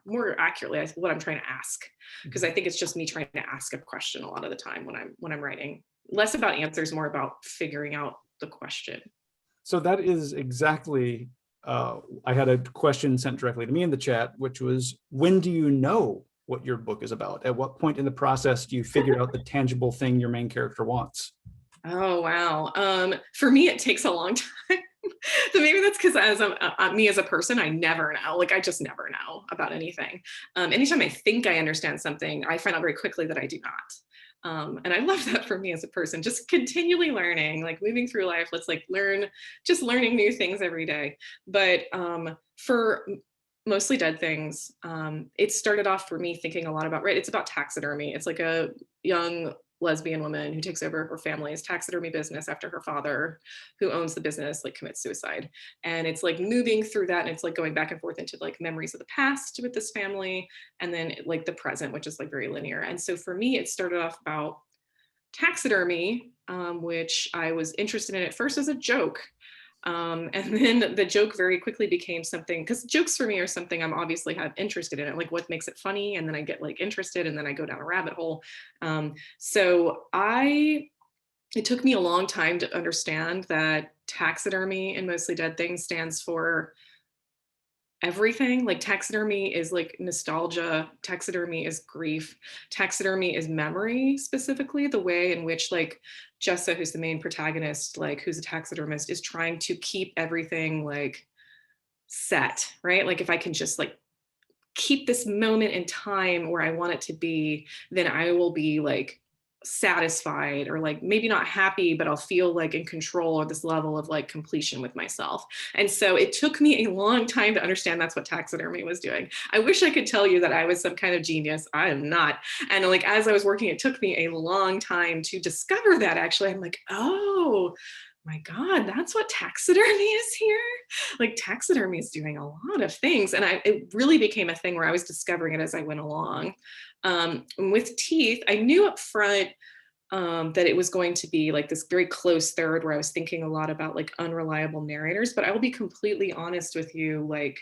S2: more accurately, what I'm trying to ask. Because I think it's just me trying to ask a question a lot of the time when I'm writing. Less about answers, more about figuring out the question.
S1: So that is exactly, I had a question sent directly to me in the chat, which was, when do you know what your book is about? At what point in the process do you figure out the tangible thing your main character wants?
S2: Oh, wow. For me, it takes a long time. So maybe that's because as me as a person, I never know. Like I just never know about anything. Anytime I think I understand something, I find out very quickly that I do not. And I love that for me as a person, just continually learning, like moving through life. Let's like just learning new things every day. But for Mostly Dead Things, it started off for me thinking a lot about, right, it's about taxidermy. It's like a young lesbian woman who takes over her family's taxidermy business after her father, who owns the business, like commits suicide. And it's like moving through that, and it's like going back and forth into like memories of the past with this family, and then like the present, which is like very linear. And so for me, it started off about taxidermy, which I was interested in at first as a joke. And then the joke very quickly became something, because jokes for me are something I'm obviously have interested in it, like what makes it funny, and then I get like interested, and then I go down a rabbit hole. It took me a long time to understand that taxidermy in Mostly Dead Things stands for everything. Like taxidermy is like nostalgia, taxidermy is grief, taxidermy is memory, specifically the way in which like Jessa, who's the main protagonist, like who's a taxidermist, is trying to keep everything like set, right? Like if I can just like keep this moment in time where I want it to be, then I will be like satisfied, or like maybe not happy, but I'll feel like in control, or this level of like completion with myself. And so it took me a long time to understand that's what taxidermy was doing. I wish I could tell you that I was some kind of genius. I am not. And like as I was working, it took me a long time to discover that. Actually, I'm like, oh my God, that's what taxidermy is here. Like taxidermy is doing a lot of things. And it really became a thing where I was discovering it as I went along. With teeth, I knew up front that it was going to be like this very close third, where I was thinking a lot about like unreliable narrators. But I will be completely honest with you, like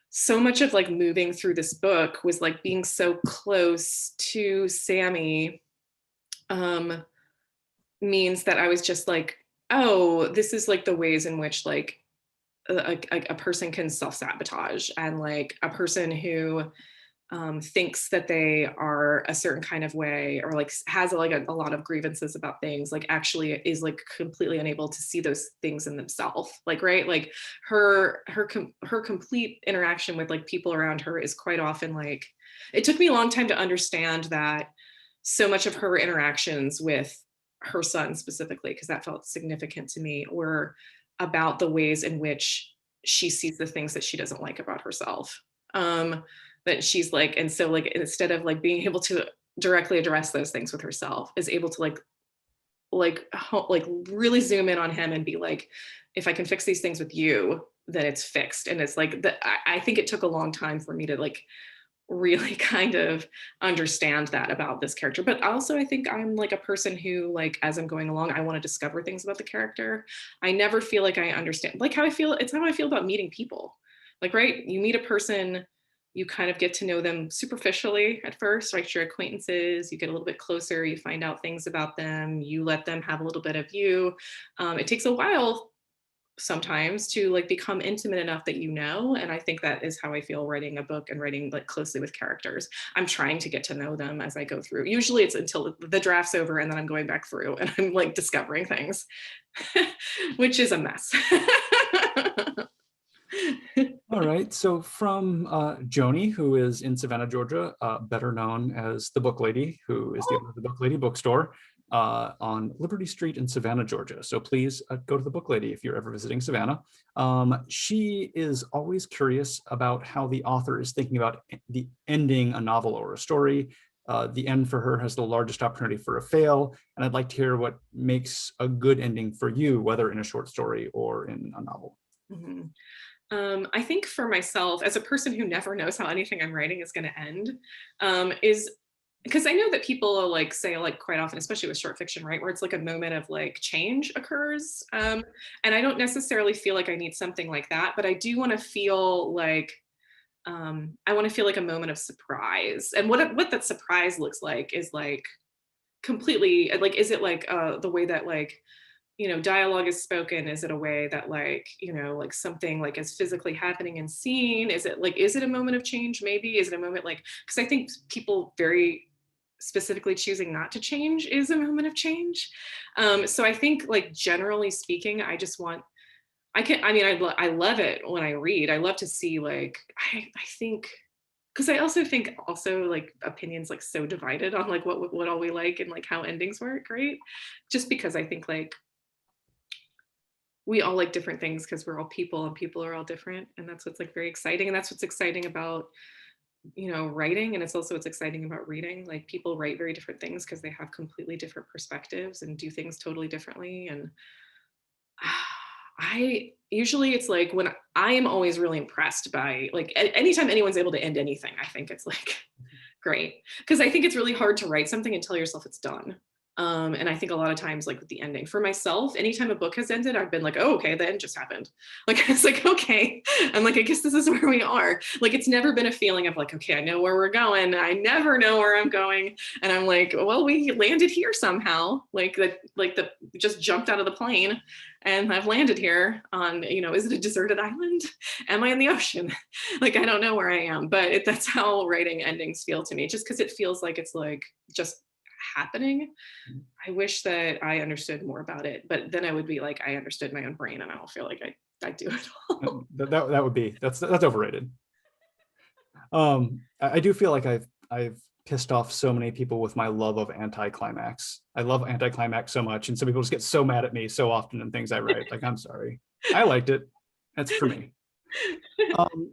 S2: so much of like moving through this book was like being so close to Sammy, means that I was just like, oh, this is like the ways in which like a person can self-sabotage, and like a person who thinks that they are a certain kind of way, or like has like a lot of grievances about things, like actually is like completely unable to see those things in themselves. Like, right, like her complete interaction with like people around her is quite often like, it took me a long time to understand that so much of her interactions with her son specifically, because that felt significant to me, were about the ways in which she sees the things that she doesn't like about herself. That she's like, and so like instead of like being able to directly address those things with herself, is able to like really zoom in on him and be like, if I can fix these things with you, then it's fixed. And it's like that. I think it took a long time for me to like really kind of understand that about this character. But also I think I'm like a person who, like, as I'm going along, I want to discover things about the character. I never feel like I understand, like how I feel, it's how I feel about meeting people. Like, right, you meet a person, you kind of get to know them superficially at first, like your acquaintances, you get a little bit closer, you find out things about them, you let them have a little bit of you. It takes a while sometimes to like become intimate enough that you know. And I think that is how I feel writing a book and writing like closely with characters. I'm trying to get to know them as I go through. Usually it's until the draft's over and then I'm going back through and I'm like discovering things, which is a mess.
S1: All right, so from Joni, who is in Savannah, Georgia, better known as the Book Lady, who is the owner of the Book Lady bookstore on Liberty Street in Savannah, Georgia. So please go to the Book Lady if you're ever visiting Savannah. She is always curious about how the author is thinking about the ending a novel or a story. The end for her has the largest opportunity for a fail, and I'd like to hear what makes a good ending for you, whether in a short story or in a novel.
S2: Mm-hmm. I think for myself, as a person who never knows how anything I'm writing is going to end, is because I know that people like say like quite often, especially with short fiction, right, where it's like a moment of like change occurs. And I don't necessarily feel like I need something like that, but I do want to feel like I want to feel like a moment of surprise. And what that surprise looks like is like completely like, is it like the way that like, you know, dialogue is spoken? Is it a way that like, you know, like something like is physically happening and seen? Is it like, is it a moment of change? Maybe is it a moment like, because I think people very specifically choosing not to change is a moment of change. So I think like generally speaking, I I love it when I read. I love to see like, I think, because I also think like opinions like so divided on like what all we like and like how endings work, right? Just because I think like we all like different things because we're all people and people are all different. And that's what's like very exciting. And that's what's exciting about, writing. And it's also what's exciting about reading. Like people write very different things because they have completely different perspectives and do things totally differently. And I usually it's like when I am always really impressed by like anytime anyone's able to end anything, I think it's like great. Because I think it's really hard to write something and tell yourself it's done. And I think a lot of times, like with the ending, for myself, anytime a book has ended, I've been like, oh, okay, the end just happened. Like, it's like, okay. I'm like, I guess this is where we are. Like, it's never been a feeling of like, okay, I know where we're going. I never know where I'm going. And I'm like, well, we landed here somehow. Like the just jumped out of the plane and I've landed here on, is it a deserted island? Am I in the ocean? Like, I don't know where I am, but that's how writing endings feel to me, just because it feels like it's like just happening. I wish that I understood more about it, but then I would be like, I understood my own brain and I don't feel like I do it all.
S1: That would be, that's overrated. I do feel like I've pissed off so many people with my love of anticlimax. I love anticlimax so much, and some people just get so mad at me so often in things I write. Like, I'm sorry. I liked it. That's for me.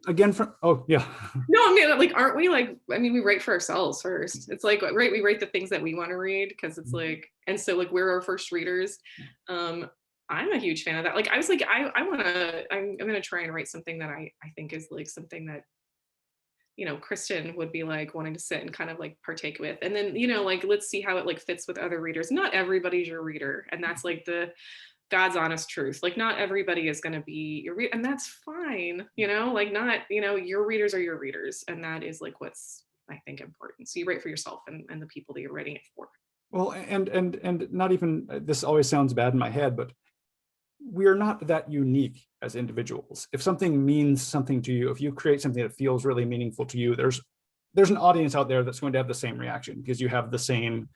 S1: Again, oh yeah.
S2: No, I mean, like, aren't we like, I mean, we write for ourselves first. It's like, right, we write the things that we want to read because it's like, and so like we're our first readers. I'm a huge fan of that. Like, I was like, I'm gonna try and write something that I think is like something that Kristen would be like wanting to sit and kind of like partake with. And then, like, let's see how it like fits with other readers. Not everybody's your reader. And that's like the God's honest truth. Like, not everybody is going to be your reader, and that's fine. Like, not, your readers are your readers. And that is like what's, I think, important. So you write for yourself and the people that you're writing it for.
S1: Well, and not even, this always sounds bad in my head, but we're not that unique as individuals. If something means something to you, if you create something that feels really meaningful to you, there's an audience out there that's going to have the same reaction because you have the same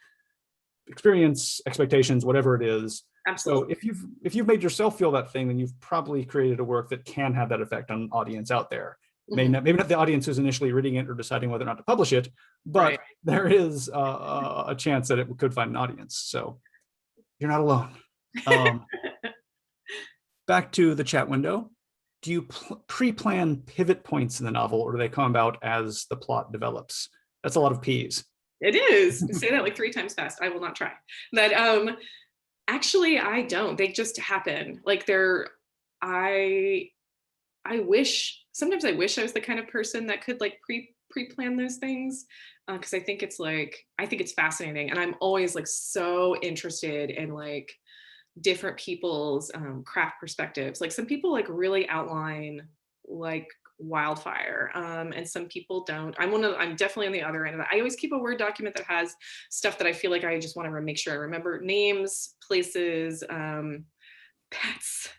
S1: experience, expectations, whatever it is.
S2: Absolutely.
S1: So if you've made yourself feel that thing, then you've probably created a work that can have that effect on an audience out there. Maybe not the audience who's initially reading it or deciding whether or not to publish it, but right. There is a chance that it could find an audience. So you're not alone. Back to the chat window. Do you pre-plan pivot points in the novel, or do they come about as the plot develops? That's a lot of P's.
S2: It is. Say that like 3 times fast. I will not try. But actually, I don't. They just happen. Like I sometimes I wish I was the kind of person that could like pre-plan those things. Because I think it's fascinating. And I'm always like so interested in like different people's craft perspectives. Like, some people like really outline like wildfire, and some people don't. I'm definitely on the other end of that. I always keep a Word document that has stuff that I feel like I just want to make sure I remember: names, places, pets,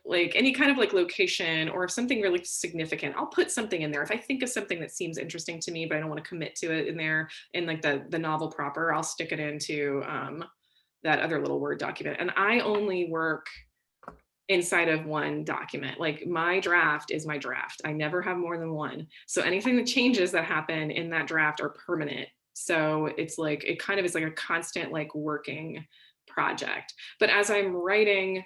S2: like any kind of like location, or if something really significant, I'll put something in there. If I think of something that seems interesting to me but I don't want to commit to it in there in like the novel proper, I'll stick it into that other little Word document. And I only work inside of one document. Like, my draft is my draft. I never have more than one. So anything that changes that happen in that draft are permanent. So it's like, it kind of is like a constant like working project. But as I'm writing,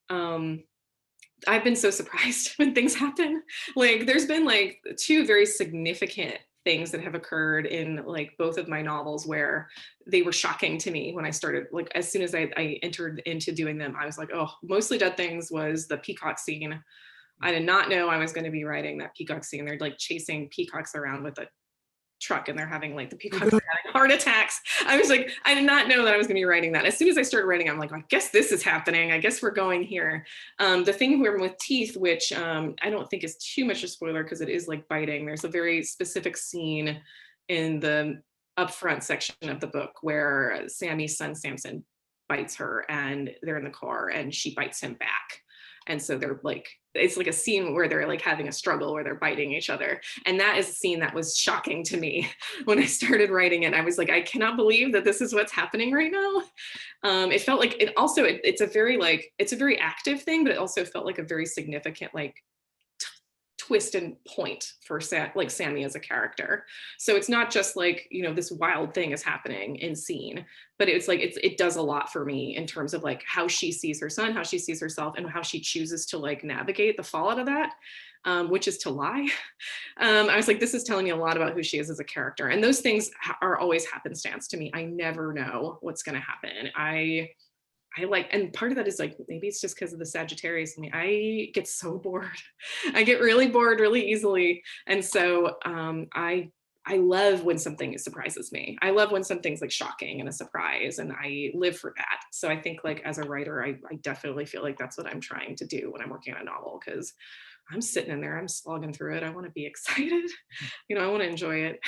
S2: I've been so surprised when things happen. Like, there's been like 2 very significant things that have occurred in like both of my novels where they were shocking to me when I started. Like, as soon as I entered into doing them, I was like, oh, Mostly Dead Things was the peacock scene. I did not know I was going to be writing that peacock scene. They're like chasing peacocks around with a truck and they're having like the peacocks are having heart attacks. I was like, I did not know that I was going to be writing that. As soon as I started writing, I'm like, I guess this is happening. I guess we're going here. The thing with teeth, which I don't think is too much a spoiler because it is like biting. There's a very specific scene in the upfront section of the book where Sammy's son Samson bites her, and they're in the car and she bites him back. And so they're like it's like a scene where they're like having a struggle where they're biting each other. And that is a scene that was shocking to me when I started writing it. I was like, I cannot believe that this is what's happening right now. It felt like it's a very active thing, but it also felt like a very significant like twist and point for Sammy as a character. So it's not just like, this wild thing is happening in scene, but it's like, it does a lot for me in terms of like how she sees her son, how she sees herself, and how she chooses to like navigate the fallout of that, which is to lie. I was like, this is telling me a lot about who she is as a character. And those things are always happenstance to me. I never know what's going to happen. I like, and part of that is like, maybe it's just because of the Sagittarius in me. I get so bored. I get really bored really easily. And so I love when something surprises me. I love when something's like shocking and a surprise, and I live for that. So I think like as a writer, I definitely feel like that's what I'm trying to do when I'm working on a novel, because I'm sitting in there, I'm slogging through it. I want to be excited. I want to enjoy it.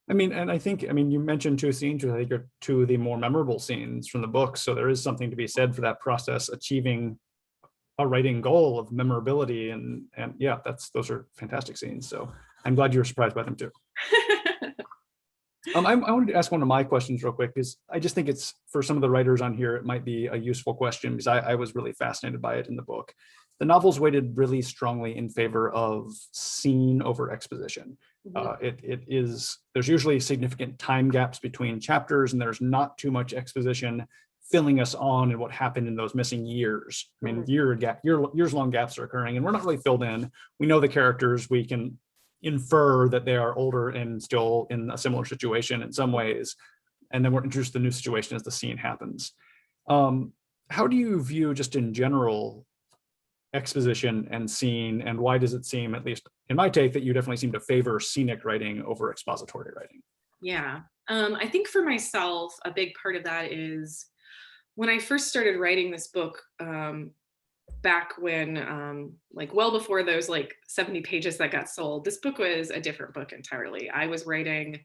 S1: I mean, and I think, you mentioned two scenes, which I think are two of the more memorable scenes from the book. So there is something to be said for that process, achieving a writing goal of memorability. And yeah, those are fantastic scenes. So I'm glad you were surprised by them too. I wanted to ask one of my questions real quick, because I just think it's, for some of the writers on here, it might be a useful question, because I was really fascinated by it in the book. The novel's weighted really strongly in favor of scene over exposition. There's usually significant time gaps between chapters, and there's not too much exposition filling us on and what happened in those missing years. I mean, years long gaps are occurring, and we're not really filled in. We know the characters, we can infer that they are older and still in a similar situation in some ways, and then we're introduced to the new situation as the scene happens. How do you view, just in general, exposition and scene, and why does it seem, at least in my take, that you definitely seem to favor scenic writing over expository writing?
S2: Yeah, I think for myself, a big part of that is when I first started writing this book, back when, like well before those like 70 pages that got sold, this book was a different book entirely. I was writing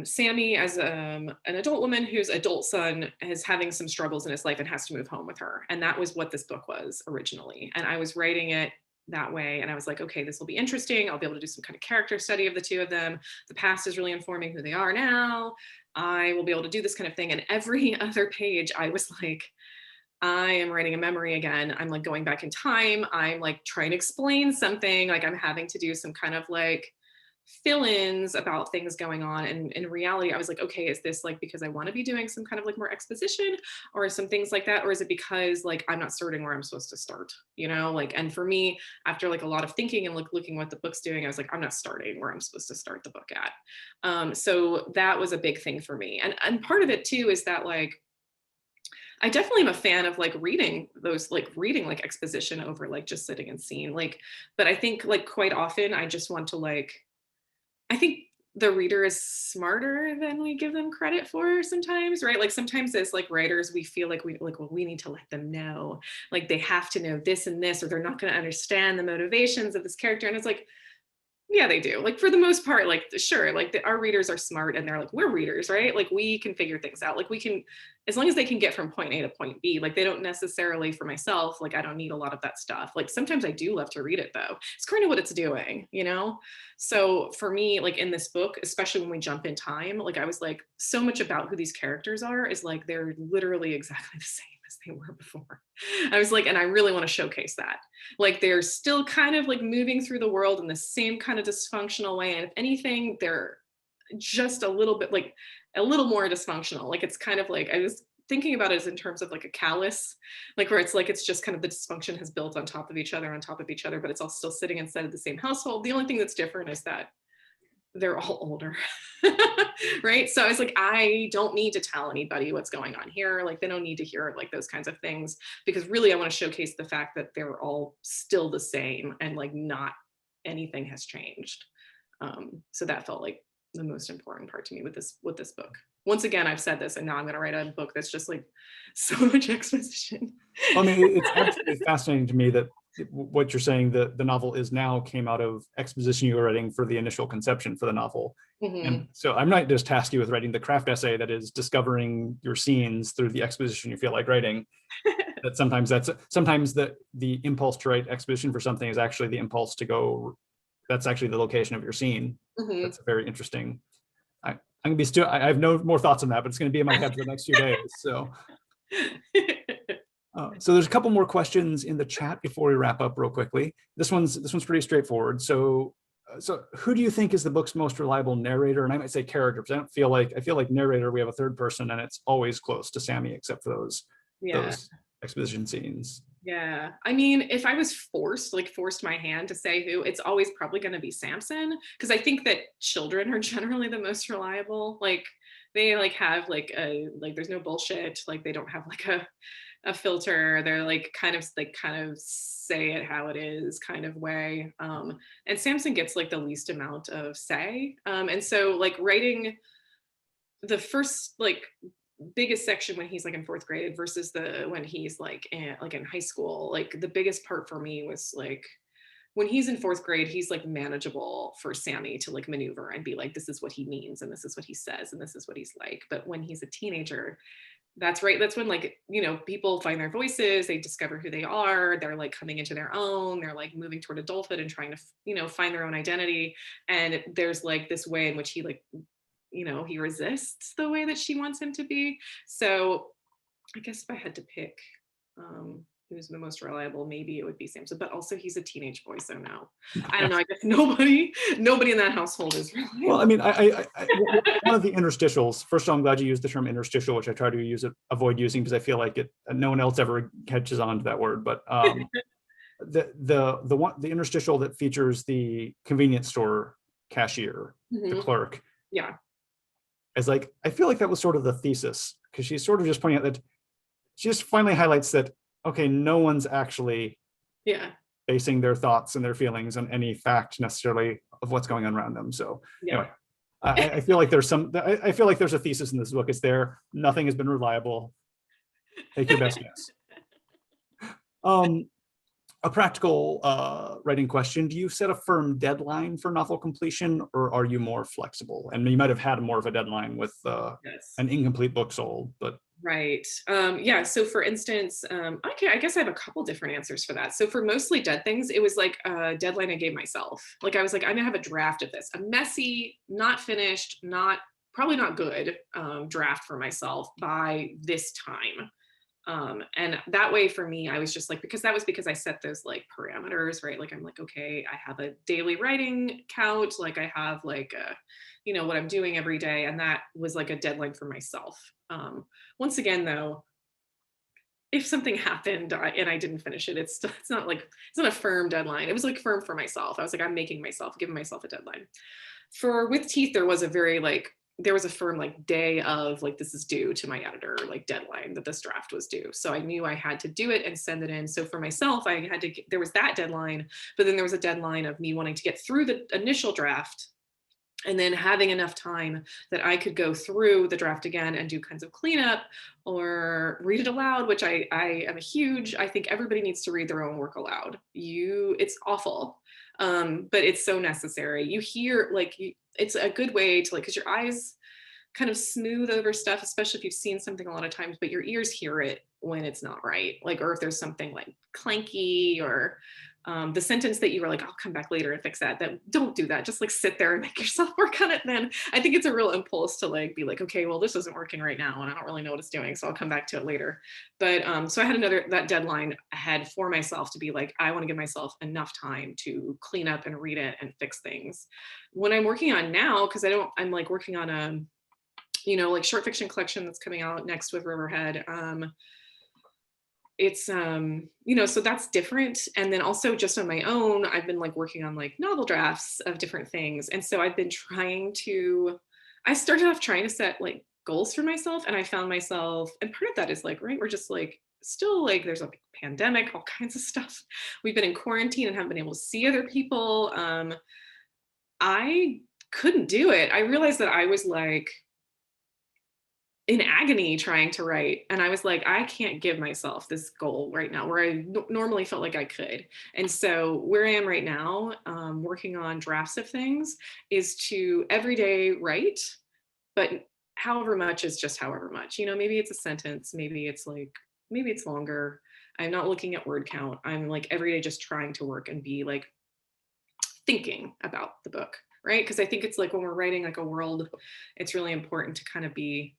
S2: Sammy as an adult woman whose adult son is having some struggles in his life and has to move home with her. And that was what this book was originally. And I was writing it that way. And I was like, okay, this will be interesting. I'll be able to do some kind of character study of the two of them. The past is really informing who they are now. I will be able to do this kind of thing. And every other page, I was like, I am writing a memory again. I'm like going back in time. I'm like trying to explain something. Like I'm having to do some kind of like fill-ins about things going on. And in reality, I was like, okay, is this like because I want to be doing some kind of like more exposition or some things like that? Or is it because like I'm not starting where I'm supposed to start, like, and for me, after like a lot of thinking and like looking what the book's doing, I was like, I'm not starting where I'm supposed to start the book at. So that was a big thing for me. And part of it too is that like, I definitely am a fan of like reading like exposition over like just sitting and seeing like, but I think like quite often I just want to like, I think the reader is smarter than we give them credit for sometimes, right? Like sometimes as like writers, we feel like we need to let them know, like they have to know this and this, or they're not going to understand the motivations of this character. And it's like, yeah, they do. Like for the most part, like sure, like our readers are smart and they're like, we're readers, right? Like we can figure things out. Like we can, as long as they can get from point A to point B, like they don't necessarily, for myself, like I don't need a lot of that stuff. Like sometimes I do love to read it though. It's kind of what it's doing, So for me, like in this book, especially when we jump in time, like I was like, so much about who these characters are is like, they're literally exactly the same as they were before. I was like, and I really want to showcase that. Like they're still kind of like moving through the world in the same kind of dysfunctional way. And if anything, they're just a little bit like a little more dysfunctional. Like it's kind of like, I was thinking about it as in terms of like a callus, like where it's like, it's just kind of the dysfunction has built on top of each other, but it's all still sitting inside of the same household. The only thing that's different is that they're all older. Right? So I was like, I don't need to tell anybody what's going on here. Like they don't need to hear like those kinds of things, because really I want to showcase the fact that they're all still the same and like not anything has changed. So that felt like the most important part to me with this book. Once again, I've said this, and now I'm going to write a book that's just like so much exposition.
S1: I mean, it's absolutely fascinating to me that what you're saying, that the novel is now came out of exposition you were writing for the initial conception for the novel. Mm-hmm. And so I'm not just task you with writing the craft essay that is discovering your scenes through the exposition you feel like writing. that sometimes the impulse to write exposition for something is actually the impulse to go. That's actually the location of your scene.
S2: Mhm.
S1: That's very interesting. I'm gonna be still. I have no more thoughts on that, but it's going to be in my head for the next few days. So, so there's a couple more questions in the chat before we wrap up real quickly. This one's pretty straightforward. So who do you think is the book's most reliable narrator? And I might say character, because I feel like narrator, we have a third person and it's always close to Sammy, except for those exposition scenes.
S2: Yeah. I mean, if I was forced my hand to say who, it's always probably going to be Samson, because I think that children are generally the most reliable. Like they have there's no bullshit. Like they don't have like a filter. They're kind of say it how it is kind of way. And Samson gets like the least amount of say. And so like writing the first biggest section when he's in fourth grade versus when he's in high school, the biggest part for me was when he's in fourth grade, he's manageable for Sammy to maneuver and be this is what he means and this is what he says and this is what he's like. But when he's a teenager, that's when people find their voices, they discover who they are, they're coming into their own, they're moving toward adulthood and trying to find their own identity. And there's this way in which he he resists the way that she wants him to be. So I guess if I had to pick who's the most reliable, maybe it would be Samson, but also he's a teenage boy, so no. I don't know, I guess nobody in that household is reliable.
S1: Well, I mean, one of the interstitials, first of all, I'm glad you used the term interstitial, which I try to avoid using because I feel like no one else ever catches on to that word, but the interstitial that features the convenience store cashier, the clerk.
S2: Yeah.
S1: As I feel like that was sort of the thesis, because she's sort of just pointing out that she just finally highlights that, okay, no one's actually basing their thoughts and their feelings on any fact necessarily of what's going on around them. So anyway, I feel like there's a thesis in this book. It's there. Nothing has been reliable. Take your best guess. A practical writing question. Do you set a firm deadline for novel completion, or are you more flexible? And you might have had more of a deadline with an incomplete book sold, but.
S2: Right. Yeah. So for instance, I guess I have a couple different answers for that. So for mostly dead things, it was a deadline I gave myself. I was I'm gonna have a draft of this, a messy, not finished, probably not good draft for myself by this time. And that way for me, I was just because I set those parameters, right? I'm okay, I have a daily writing count. I have what I'm doing every day. And that was a deadline for myself. Once again, though, if something happened and I didn't finish it, it's not a firm deadline. It was firm for myself. I was I'm giving myself a deadline. With Teeth, there was a very there was a firm day of this is due to my editor, deadline that this draft was due. So I knew I had to do it and send it in. So for myself, there was that deadline, but then there was a deadline of me wanting to get through the initial draft and then having enough time that I could go through the draft again and do kinds of cleanup or read it aloud, which I am I think everybody needs to read their own work aloud. It's awful. But it's so necessary. You hear it's a good way to because your eyes kind of smooth over stuff, especially if you've seen something a lot of times, but your ears hear it when it's not right. Or if there's something clanky or the sentence that you were I'll come back later and fix that. Don't do that. Just sit there and make yourself work on it. Then I think it's a real impulse to be okay, well, this isn't working right now and I don't really know what it's doing, so I'll come back to it later. But so I had that deadline ahead for myself to be I want to give myself enough time to clean up and read it and fix things. When I'm working on now, because I'm working on a short fiction collection that's coming out next with Riverhead. It's so that's different. And then also just on my own, I've been working on novel drafts of different things. And so I've been I started off trying to set goals for myself, and I found myself, and part of that is right, we're just still there's a pandemic, all kinds of stuff. We've been in quarantine and haven't been able to see other people. I couldn't do it. I realized that I was in agony trying to write. And I was I can't give myself this goal right now where I normally felt I could. And so where I am right now, working on drafts of things, is to every day write, but however much is just however much, maybe it's a sentence, maybe it's longer. I'm not looking at word count. I'm like every day just trying to work and be like thinking about the book, right? Because I think it's like when we're writing like a world, it's really important to kind of be,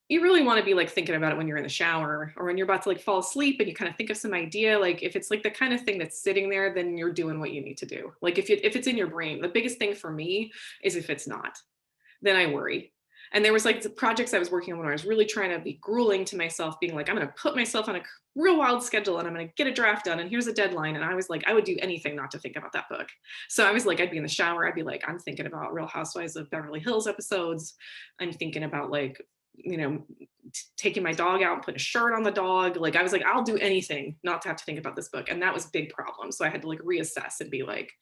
S2: you really want to be like thinking about it when you're in the shower or when you're about to like fall asleep and you kind of think of some idea. Like if it's like the kind of thing that's sitting there, then you're doing what you need to do. Like if it's in your brain, the biggest thing for me is if it's not, then I worry. And there was like the projects I was working on when I was really trying to be grueling to myself, being like, I'm going to put myself on a real wild schedule and I'm going to get a draft done. And here's a deadline. And I was like, I would do anything not to think about that book. So I was like, I'd be in the shower. I'd be like, I'm thinking about Real Housewives of Beverly Hills episodes. I'm thinking about like, you know, taking my dog out and putting a shirt on the dog. Like I was like, I'll do anything not to have to think about this book. And that was a big problem. So I had to like reassess and be like,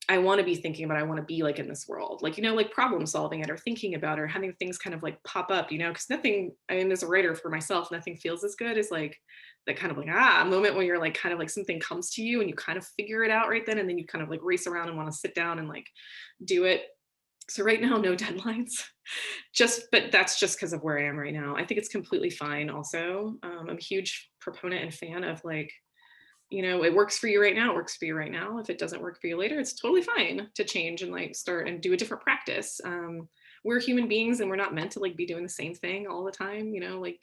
S2: I want to be thinking about, I want to be like in this world, like, you know, like problem solving it or thinking about it or having things kind of like pop up, you know, because nothing, I mean, as a writer for myself, nothing feels as good as like that kind of like, moment when you're like, kind of like something comes to you and you kind of figure it out right then. And then you kind of like race around and want to sit down and like do it. So right now, no deadlines, but that's just because of where I am right now. I think it's completely fine. Also, I'm a huge proponent and fan of like, you know, it works for you right now, it works for you right now. If it doesn't work for you later, it's totally fine to change and like start and do a different practice. We're human beings and we're not meant to like be doing the same thing all the time. You know, like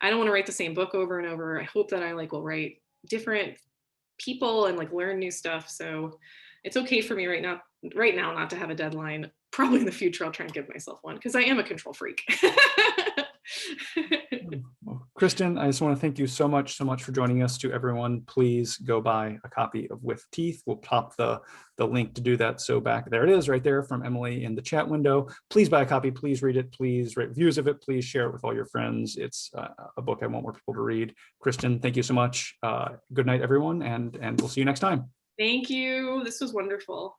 S2: I don't want to write the same book over and over. I hope that I like will write different people and like learn new stuff. So it's okay for me right now not to have a deadline. Probably in the future, I'll try and give myself one because I am a control freak.
S1: Well, Kristen, I just want to thank you so much for joining us. To everyone, please go buy a copy of With Teeth. We'll pop the link to do that. So back there it is right there from Emily in the chat window. Please buy a copy, please read it, please write reviews of it, please share it with all your friends. It's a book I want more people to read. Kristen, thank you so much. Good night, everyone, and we'll see you next time.
S2: Thank you. This was wonderful.